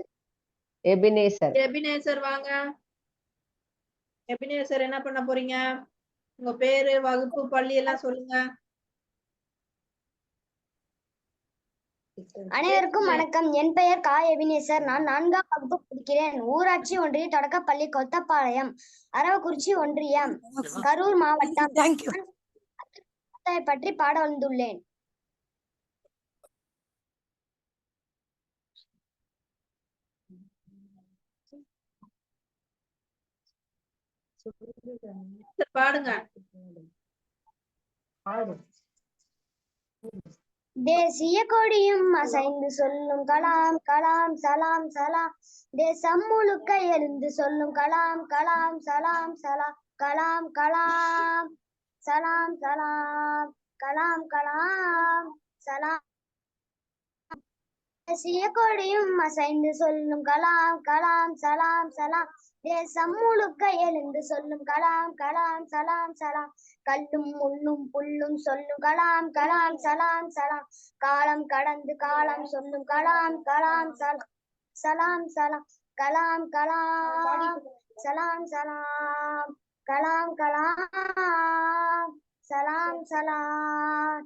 எபினேசர். எபினேசர் வாங்க. எபினேசர் என்ன பண்ண போறீங்க? உங்க பேரு, வகுப்பு, பள்ளி எல்லாம் சொல்லுங்க. அனைவருக்கும் வணக்கம். என் பெயர் கா எபினேசர். நான் 4ஆம் வகுப்பு படிக்கிறேன். ஊராட்சி ஒன்றிய தொடக்கப்பள்ளி கொத்தப்பாளையம், அரவக்குறிச்சி ஒன்றியம், கரூர் மாவட்டம். நான் பற்றி பாட வந்துள்ளேன். பாடுங்க. தேசிய கொடியும் அசைந்து சொல்லும் கலாம் கலாம் சலாம் சலாம். தேசம் முழுக்க எழுந்து சொல்லும் கலாம் கலாம் சலாம் சலாம். கலாம் கலாம் சலாம் சலாம். கலாம் கலாம் சலாம். தேசிய கொடியும் அசைந்து சொல்லும் கலாம் கலாம் சலாம் சலாம். தேசம் முழுக்க எழுந்து சொல்லும் கலாம் கலாம் சலாம் சலாம். கல்லும் முள்ளும் புல்லும் சொல்லும் கலாம் கலாம் சலாம் சலாம். காலம் கடந்து காலம் சொல்லும் கலாம் கலாம் சலாம் சலாம் சலாம். கலாம் கலாம் சலாம் சலாம். கலாம் கலாம் சலாம் சலாம்.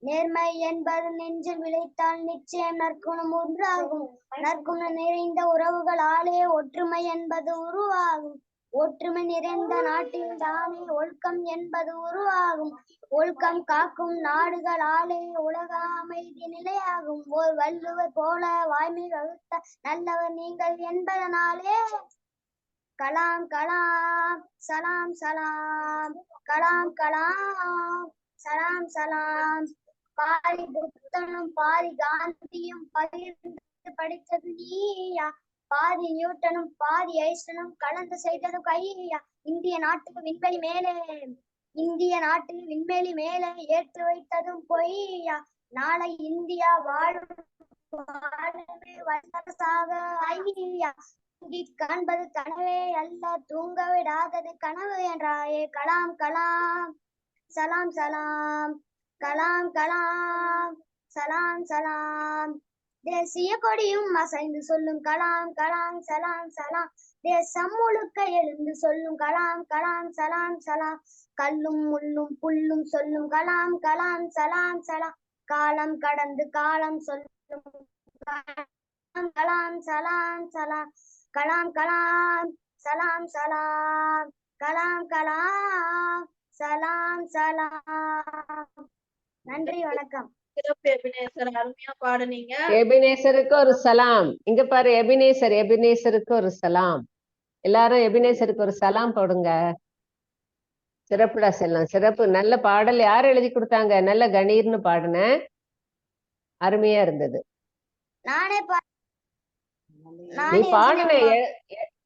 நேர்மை என்பது நெஞ்சில் விளைத்தால் நிச்சயம் நற்குணம் உண்டாகும். நற்குணம் நிறைந்த உறவுகளாலே ஒற்றுமை என்பது உருவாகும். ஒற்றுமை நிறைந்த நாட்டில் தானே ஒழுக்கம் என்பது உருவாகும். ஒழுக்கம் காக்கும் நாடுகளாலே உலக அமைதி நிலையாகும். ஓர் வள்ளுவர் போல வாய்மை வகுத்த நல்லவர் நீங்கள் என்பதனாலே கலாம் கலாம் சலாம் சலாம். கலாம் கலாம் சலாம் சலாம். பாதி புத்தனும் பாதி காந்தியும் பகிர்ந்து படித்தது நீயா. பாதி நியூட்டனும் பாதி ஐன்ஸ்டைனும் கலந்து செய்தது கையா. இந்திய நாட்டுக்கு விண்வெளி மேலே ஏற்று வைத்ததும் பொய்யா. நாளை இந்தியா வாழும் வல்லரசாக ஐயா. காண்பது கனவே அல்ல, தூங்க விடாதது கனவு என்றாயே. கலாம் கலாம் சலாம் சலாம். கலாம் கலாம் சலாம் சலாம். தேசிய கொடியும் அசைந்து சொல்லும் கலாம் கலாம் சலாம் சலாம். தேசம் முழுக்க எழுந்து சொல்லும் கலாம் கலாம் சலாம் சலாம். கல்லும் முள்ளும் புல்லும் சொல்லும் கலாம் கலாம் சலாம் சலாம். காலம் கடந்து காலம் சொல்லும் கலாம் சலாம் சலாம். கலாம் கலாம் சலாம் சலாம். கலாம் கலாம் சலாம் சலாம். நன்றி, வணக்கம். சிறப்பு எபினேசர், அருமையா பாடுனீங்க. எபினேசருக்கு ஒரு சலாம். இங்க பாரு, எபினேசருக்கு ஒரு சலாம். எல்லாரும் எபினேசருக்கு ஒரு சலாம் போடுங்க. சிறப்புடா செல்லம், சிறப்பு. நல்ல பாடல். யார் எழுதி கொடுத்தாங்க? நல்ல கணீர்னு பாடுன, அருமையா இருந்தது. நானே நீ பாடுன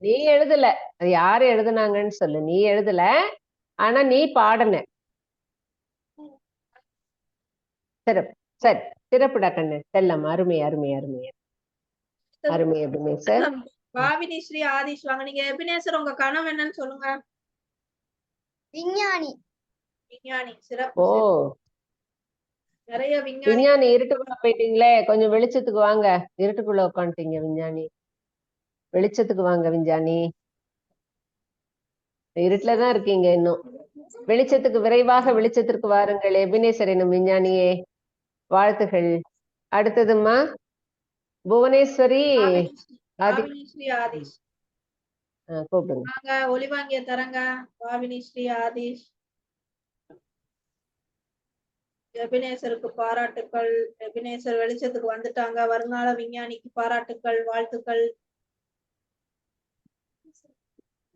நீ எழுதல, அது யாரு எழுதுனாங்கன்னு சொல்லு. நீ எழுதல, ஆனா நீ பாடுன. சிறப்பு. சரி, சிறப்புடா கண்ணு. செல்லம், அருமை அருமை அருமை அருமை எபினேசர். பாவினி ஸ்ரீ ஆதிஷ் வாங்க. நீங்க எபினேசர் உங்க கனவு என்னன்னு சொல்லுங்க. விஞ்ஞானி. விஞ்ஞானி. சிறப்பு. ஓ, நிறைய விஞ்ஞானி. விஞ்ஞானி இருட்டுக்குள்ள போயிட்டீங்களே, கொஞ்சம் வெளிச்சத்துக்கு வாங்க. இருட்டுக்குள்ள உட்காந்துட்டீங்க விஞ்ஞானி. வெளிச்சத்துக்கு வாங்க விஞ்ஞானி. இருட்டுலதான் இருக்கீங்க இன்னும். வெளிச்சத்துக்கு விரைவாக வெளிச்சத்திற்கு வாருங்கள் எபினேசர் எனும் விஞ்ஞானியே. வாழ்த்துகள். அடுத்ததுமா புவனேஸ்வரி பாவினி ஸ்ரீ ஆதிஷ் கூப்பிடுங்க. வாங்க. ஒளிவாங்கிய தரங்க. பாவினி ஸ்ரீ ஆதிஷ். எபினேசருக்கு பாராட்டுக்கள். எபினேசர் வெளிச்சத்துக்கு வந்துட்டாங்க. வருங்கால விஞ்ஞானிக்கு பாராட்டுக்கள், வாழ்த்துக்கள்.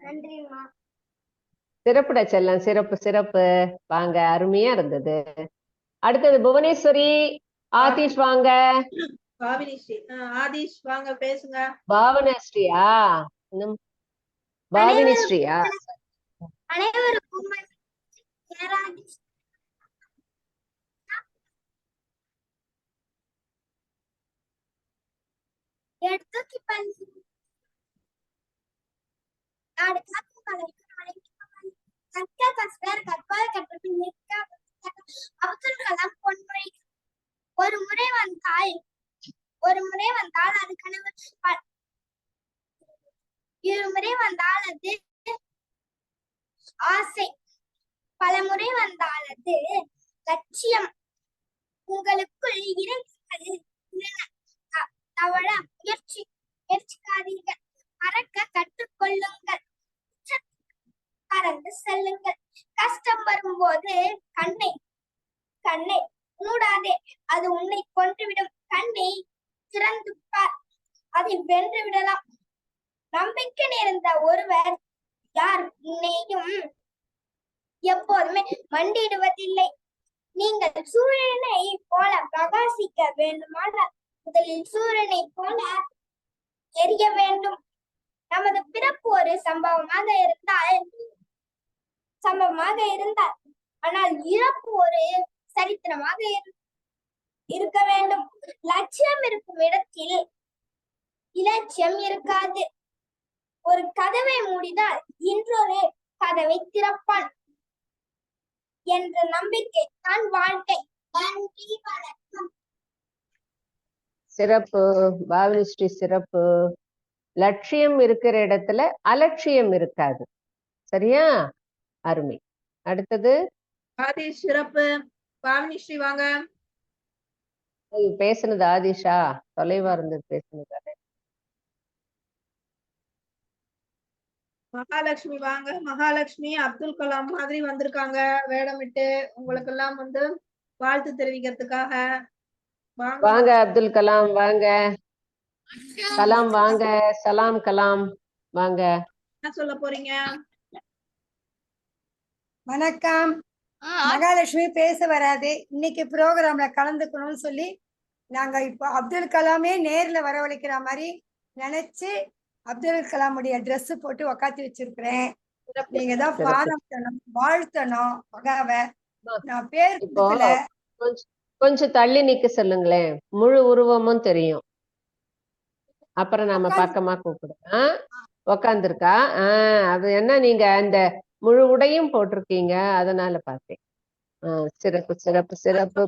நன்றிம்மா. சிறப்புடா செல்லம், சிறப்பு சிறப்பு. வாங்க, அருமையா இருந்தது. அடுத்தது புவனேஸ்வரி ஆதிஷ் வாங்க. பாவினி ஸ்ரீ ஆதிஷ் வாங்க, பேசுங்க. பாவனஸ்ரீயா? பாவினி ஸ்ரீயா? அனைவருக்கும் எடுத்து பள்ளி நாடு காக்கும் கலைக்கு கற்க கஸ்டர் கற்பாத கற்றபின் நிற்க அப்துல் கலாம் பொன்மொழி. ஒரு முறை வந்தால் அது கனவு, இருமுறை வந்தால் அது ஆசை, பல முறை வந்தால் அது லட்சியம். உங்களுக்குள் இறைகள் தவழ முயற்சிக்காதீர்கள். பறக்க கற்றுக்கொள்ளுங்கள். பறந்து செல்லுங்கள். கஷ்டம் வரும்போது கண்ணை மூடாதே, அது உன்னை கொன்றுவிடும். கண்ணை திறந்து பார், அதை வென்று விடலாம். நம்பிக்கை நேர்ந்த ஒருவர் யார் உன்னையும் எப்போதுமே மண்டியிடுவதில்லை. நீங்கள் சூரியனை போல பிரகாசிக்க வேண்டுமானால் முதலில் சூரியனை போல எரிய வேண்டும். நமது பிறப்பு ஒரு சம்பவமாக இருந்தால் ஆனால் இறப்பு ஒரு சரித்திரமாக இருக்க வேண்டும். லட்சியம் இருக்கும் இடத்தில் இலட்சியம் இருக்காது. ஒரு கதவை மூடினால் இன்னொரு கதவை திறப்பான் என்ற நம்பிக்கை தான் வாழ்க்கை. நன்றி, வணக்கம். சிறப்பு பாவினிஸ்ரீ, சிறப்பு. லட்சியம் இருக்கிற இடத்துல அலட்சியம் இருக்காது. சரியா? அருமை. அடுத்தது ஆதிஷ் சிறப்பு. பாவினி ஸ்ரீ வாங்க. பேசுனது ஆதிஷா? தொலைவா இருந்தது பேசுனது. மகாலட்சுமி வாங்க. மகாலட்சுமி அப்துல் கலாம் மாதிரி வந்திருக்காங்க வேடமிட்டு, உங்களுக்கு எல்லாம் வாழ்த்து தெரிவிக்கிறதுக்காக. வாங்க அப்துல் கலாம் வாங்க. கலாம் வாங்க. சலாம் கலாம் வாங்க. என்ன சொல்ல போறீங்க? வணக்கம். மகாலட்சுமி பேச வராது, இன்னைக்கு ப்ரோக்ராம்ல கலந்துக்கணும்னு சொல்லி நாங்க இப்போ அப்துல் கலாமே நேர்ல வரவழைக்கிற மாதிரி நினைச்சு அப்துல் கலாமுடைய ட்ரெஸ் போட்டு உக்காத்தி வச்சிருக்கிறேன். நீங்க தான் பாராட்டணும், வாழ்த்தணும். மகாவை நான் பேர் கொடுக்கல. கொஞ்சம் தள்ளி நிக்க சொல்லுங்களேன், முழு உருவமும் தெரியும். அப்புறம் நாம பக்கமா கூப்பிடுறோம். உக்காந்துருக்கா? அது என்ன, நீங்க அந்த முழு உடையும் போட்டிருக்கீங்க, அதனால பார்த்தேன். சிறப்பு சிறப்பு சிறப்பு.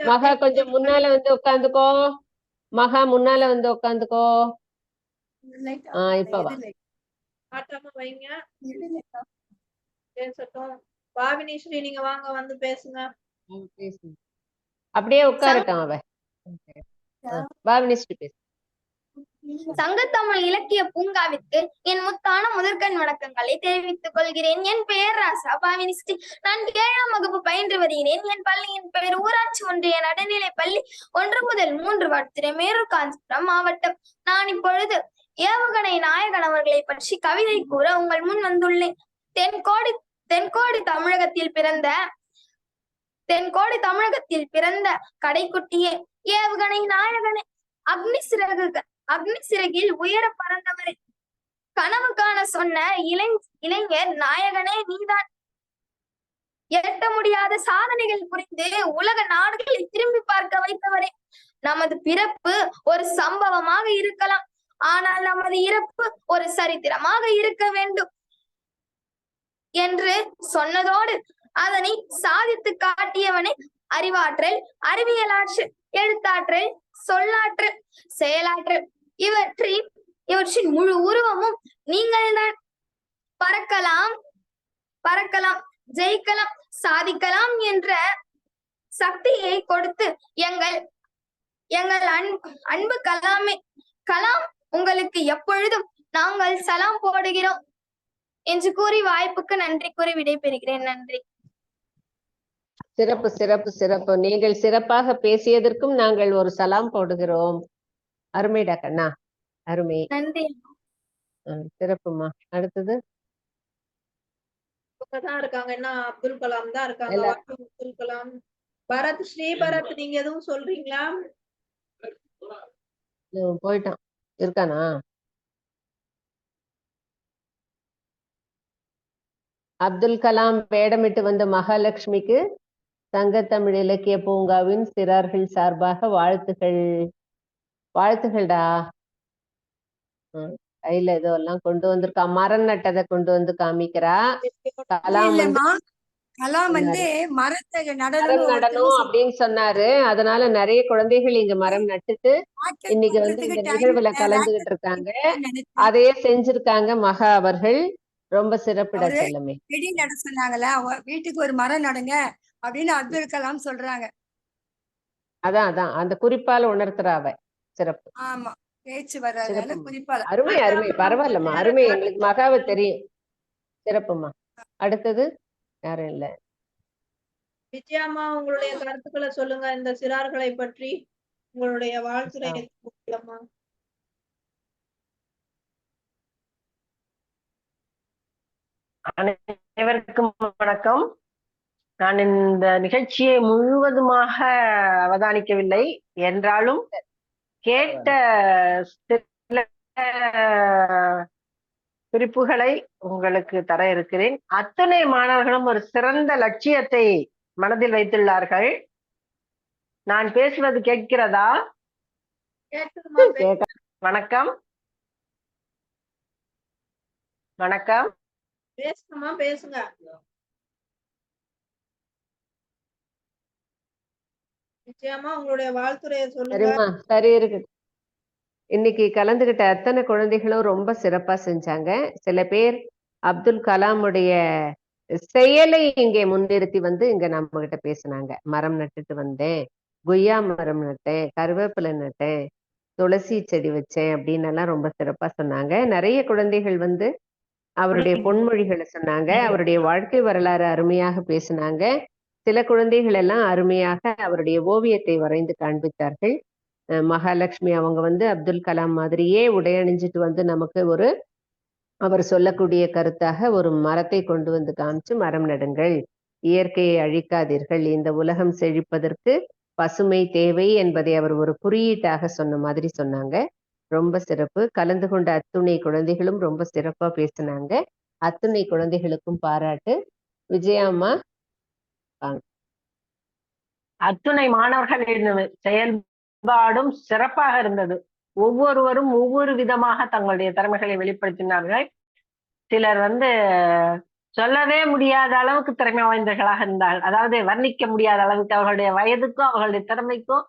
மகா கொஞ்சம் முன்னால வந்து உட்காந்துக்கோ. மகா முன்னால வந்து உட்காந்துக்கோ. இப்ப வா. வைங்க. பேசட்டும். பாவினி ஸ்ரீ நீங்க வாங்க, வந்து பேசுங்க. அப்படியே உட்காரட்டும் அவ. பாவினி ஸ்ரீ பேசு. சங்கத்தமிழ் இலக்கிய பூங்காவிற்கு என் முத்தான முதற்கண் வணக்கங்களை தெரிவித்துக் கொள்கிறேன். என் பெயர் ராசா பாவினி ஸ்ரீ. நான் 7ஆம் வகுப்பு பயின்று வருகிறேன். என் பள்ளியின் பெயர் ஊராட்சி ஒன்றிய நடுநிலை பள்ளி 1 முதல் 3 வார்டு, திரைமேரூர், காஞ்சிபுரம் மாவட்டம். நான் இப்பொழுது ஏவுகணை நாயகன் அவர்களை பற்றி கவிதை கூற உங்கள் முன் வந்துள்ளேன். தென்கோடி தமிழகத்தில் பிறந்த கடைக்குட்டியே, ஏவுகணை நாயகனே, அக்னி சிறகில் உயர பறந்தவரே, கனவு காண சொன்ன இளைஞர் நாயகனே நீதான். எட்ட முடியாத சாதனைகள் புரிந்து உலக நாடுகளை திரும்பி பார்க்க வைத்தவரே. நமது பிறப்பு ஒரு சம்பவமாக இருக்கலாம், ஆனால் நமது இறப்பு ஒரு சரித்திரமாக இருக்க வேண்டும் என்று சொன்னதோடு அதனை சாதித்து காட்டியவனே. அறிவாற்றல், அறிவியலாற்றல், எழுத்தாற்றல், சொல்லாற்றல், செயலாற்றல் இவற்றின் முழு உருவமும் நீங்கள்தான். பறக்கலாம், ஜெயிக்கலாம், சாதிக்கலாம் என்ற சக்தியை கொடுத்து எங்கள் அன்பு கலாமே. கலாம், உங்களுக்கு எப்பொழுதும் நாங்கள் சலாம் போடுகிறோம் என்று கூறி வாய்ப்புக்கு நன்றி கூறி விடைபெறுகிறேன். நன்றி. சிறப்பு சிறப்பு சிறப்பு. நீங்கள் சிறப்பாக பேசியதற்கும் நாங்கள் ஒரு சலாம் போடுகிறோம். அருமைடா கண்ணா, அருமை. நன்றி. சிறப்புமா. அடுத்தது தான் இருக்காங்க. என்ன அப்துல் கலாம் தான் இருக்காங்க. எல்லா- அப்துல் கலாம், பரத், ஸ்ரீபரத், நீங்க எதுவும் சொல்றீங்களா? போயிட்டான், இருக்கானா? அப்துல் கலாம் வேடமிட்டு வந்த மகாலட்சுமிக்கு சங்கத்தமிழ் இலக்கிய பூங்காவின் சிறார்கள் சார்பாக வாழ்த்துகள்டா. கையில ஏதோ எல்லாம் கொண்டு வந்திருக்கா, மரம் நட்டதை கொண்டு வந்து காமிக்கிறா. கலாம் இல்லம்மா, கலாம் மரத்தை மரம் நடணும் அப்படின்னு சொன்னாரு. அதனால நிறைய குழந்தைகள் இங்க மரம் நட்டுட்டு இன்னைக்கு வந்து இந்த நிகழ்வுல கலந்துகிட்டு இருக்காங்க. அதையே செஞ்சிருக்காங்க மகா அவர்கள். ரொம்ப சிறப்பிட செல்லமே. செடி நட சொன்னாங்களா, வீட்டுக்கு ஒரு மரம் நடுங்க அப்படின்னு அப்துல் கலாம் சொல்றாங்க. அதான் அந்த குறிப்பால உணர்த்துறாவ. சிறப்பு. ஆமா, பேச்சு வர்றதுனால குறிப்பால. அருமை அருமை, பரவாயில்லம்மா, அருமை. எங்களுக்கு மகாவை தெரியும். சிறப்புமா. அடுத்தது யாரும் இல்ல. விஜயாம்மா, உங்களுடைய கருத்துக்களை சொல்லுங்க இந்த சிறார்களை பற்றி. உங்களுடைய வாழ்த்துரை. அனைவருக்கும் வணக்கம். நான் இந்த நிகழ்ச்சியை முழுவதுமாக அவதானிக்கவில்லை என்றாலும் கேட்ட சில குறிப்புகளை உங்களுக்கு தர இருக்கிறேன். அத்தனை மாணவர்களும் ஒரு சிறந்த லட்சியத்தை மனதில் வைத்துள்ளார்கள். நான் பேசுவது கேட்கிறதா? வணக்கம் வணக்கம். பேசுங்க. நிச்சயமா உங்களுடைய வாழ்த்துறையை சொல்லுங்க. சரி இருக்கு. இன்னைக்கு கலந்துகிட்ட அத்தனை குழந்தைகளும் ரொம்ப சிறப்பா செஞ்சாங்க. சில பேர் அப்துல் கலாமுடைய செயலை இங்கே முன்னிறுத்தி வந்து இங்க நம்ம கிட்ட பேசினாங்க. மரம் நட்டுட்டு வந்தேன், கொய்யா மரம் நட்டேன், கருவேப்பிலை நட்டேன், துளசி செடி வச்சேன் அப்படின்னு எல்லாம் ரொம்ப சிறப்பா சொன்னாங்க. நிறைய குழந்தைகள் வந்து அவருடைய பொன்மொழிகளை சொன்னாங்க. அவருடைய வாழ்க்கை வரலாறு அருமையாக பேசினாங்க. சில குழந்தைகள் எல்லாம் அருமையாக அவருடைய ஓவியத்தை வரைந்து காண்பித்தார்கள். மகாலட்சுமி அவங்க வந்து அப்துல் கலாம் மாதிரியே உடையணிஞ்சிட்டு வந்து நமக்கு அவர் சொல்லக்கூடிய கருத்தாக ஒரு மரத்தை கொண்டு வந்து காமிச்சு, மரம் நடுங்கள், இயற்கையை அழிக்காதீர்கள், இந்த உலகம் செழிப்பதற்கு பசுமை தேவை என்பதை அவர் ஒரு குறியீட்டாக சொன்ன மாதிரி சொன்னாங்க. ரொம்ப சிறப்பு. கலந்து கொண்ட அத்துணை குழந்தைகளும் ரொம்ப சிறப்பா பேசினாங்க. அத்துணை குழந்தைகளுக்கும் பாராட்டு. விஜயாம்மா. அத்துணை மாணவர்களின் செயல்பாடும் சிறப்பாக இருந்தது. ஒவ்வொருவரும் ஒவ்வொரு விதமாக தங்களுடைய திறமைகளை வெளிப்படுத்தினார்கள். சிலர் வந்து சொல்லவே முடியாத அளவுக்கு திறமை வாய்ந்தவர்களாக இருந்தார்கள். அதாவது வர்ணிக்க முடியாத அளவுக்கு அவர்களுடைய வயதுக்கும் அவர்களுடைய திறமைக்கும்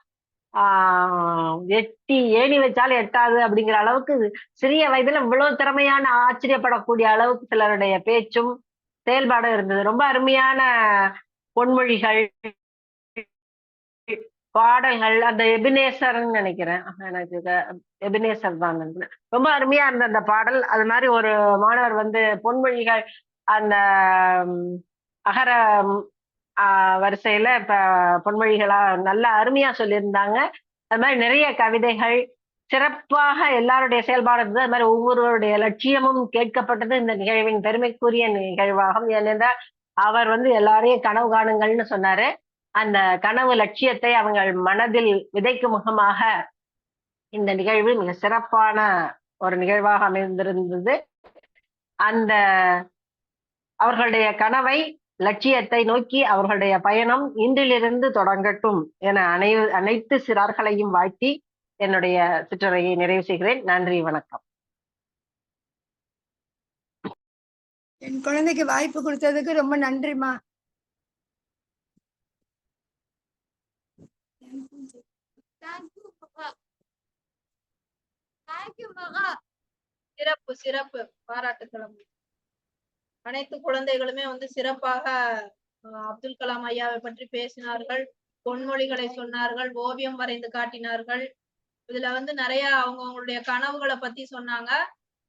எட்டி ஏணி வச்சாலும் எட்டாது அப்படிங்கிற அளவுக்கு சிறிய வயதுல இவ்வளவு திறமையான ஆச்சரியப்படக்கூடிய அளவுக்கு சிலருடைய பேச்சும் செயல்பாடும் இருந்தது. ரொம்ப அருமையான பொன்மொழிகள், பாடல்கள். அந்த எபினேசர்ன்னு நினைக்கிறேன், எனக்கு எபினேசர் தான் ரொம்ப அருமையா இருந்த அந்த பாடல். அது மாதிரி ஒரு மாணவர் வந்து பொன்மொழிகள் அந்த அகர வரிசையில இப்ப பொன்மொழிகளா நல்ல அருமையா சொல்லியிருந்தாங்க. அது மாதிரி நிறைய கவிதைகள் சிறப்பாக எல்லாருடைய செயல்பாடு இருந்தது. அது மாதிரி ஒவ்வொருவருடைய லட்சியமும் கேட்கப்பட்டது இந்த நிகழ்வின் பெருமைக்குரிய நிகழ்வாகும். ஏனென்றால் அவர் வந்து எல்லாரையும் கனவு காணுங்கள்னு சொன்னாரு. அந்த கனவு லட்சியத்தை அவங்கள் மனதில் விதைக்கும் முகமாக இந்த நிகழ்வு மிக சிறப்பான ஒரு நிகழ்வாக அமைந்திருந்தது. அந்த அவர்களுடைய கனவை, லட்சியத்தை நோக்கி அவர்களுடைய பயணம் இன்றிலிருந்து தொடங்கட்டும் என அனைத்து சிறார்களையும் வாழ்த்தி என்னுடைய சிற்றுரையை நிறைவு செய்கிறேன். நன்றி, வணக்கம். என் குழந்தைக்கு வாய்ப்பு கொடுத்ததுக்கு ரொம்ப நன்றிம்மா. சிறப்பு சிறப்பு, பாராட்டுக்கள். அனைத்து குழந்தைகளுமே சிறப்பாக அப்துல் கலாம் ஐயாவை பற்றி பேசினார்கள், பொன்மொழிகளை சொன்னார்கள், ஓவியம் வரைந்து காட்டினார்கள். இதுல நிறைய அவங்களுடைய கனவுகளை பத்தி சொன்னாங்க.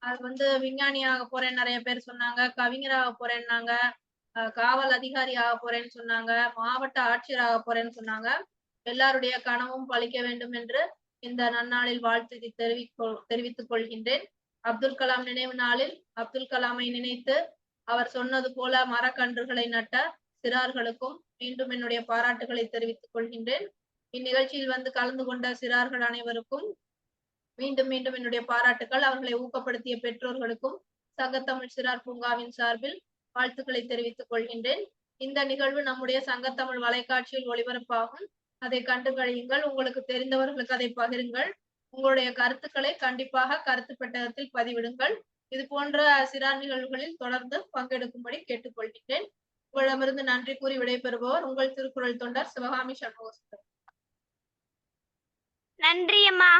அது விஞ்ஞானியாக போறேன்னு நிறைய பேர் சொன்னாங்க, கவிஞராக போறேன்னாங்க, காவல் அதிகாரி ஆக போறேன்னு சொன்னாங்க, மாவட்ட ஆட்சியராக போறேன்னு சொன்னாங்க. எல்லாருடைய கனவும் பலிக்க வேண்டும் என்று இந்த நன்னாளில் வாழ்த்து தெரிவித்துக் கொள்கின்றேன். அப்துல் கலாம் நினைவு நாளில் அப்துல் கலாமை நினைத்து அவர் சொன்னது போல மரக்கன்றுகளை நட்ட சிறார்களுக்கும் மீண்டும் என்னுடைய பாராட்டுகளை தெரிவித்துக் கொள்கின்றேன். இந்நிகழ்ச்சியில் கலந்து கொண்ட சிறார்கள் அனைவருக்கும் மீண்டும் மீண்டும் என்னுடைய பாராட்டுகள். அவர்களை ஊக்கப்படுத்திய பெற்றோர்களுக்கும் சங்கத்தமிழ் சிறார் பூங்காவின் சார்பில் வாழ்த்துக்களை தெரிவித்துக் கொள்கின்றேன். இந்த நிகழ்வு நம்முடைய சங்கத்தமிழ் வலைக்காட்சியில் ஒளிபரப்பாகும். அதை கண்டு கழியுங்கள். உங்களுக்கு தெரிந்தவர்களுக்கு அதை பகிருங்கள். உங்களுடைய கருத்துக்களை கண்டிப்பாக கருத்து பெட்டகத்தில் பதிவிடுங்கள். இது போன்ற சிறார் நிகழ்வுகளில் தொடர்ந்து பங்கெடுக்கும்படி கேட்டுக்கொள்கின்றேன். உங்களிடமிருந்து நன்றி கூறி விடைபெறுபவர் உங்கள் திருக்குறள் தொண்டர் சிவகாமி சண்முகசுந்தரம். நன்றி அம்மா.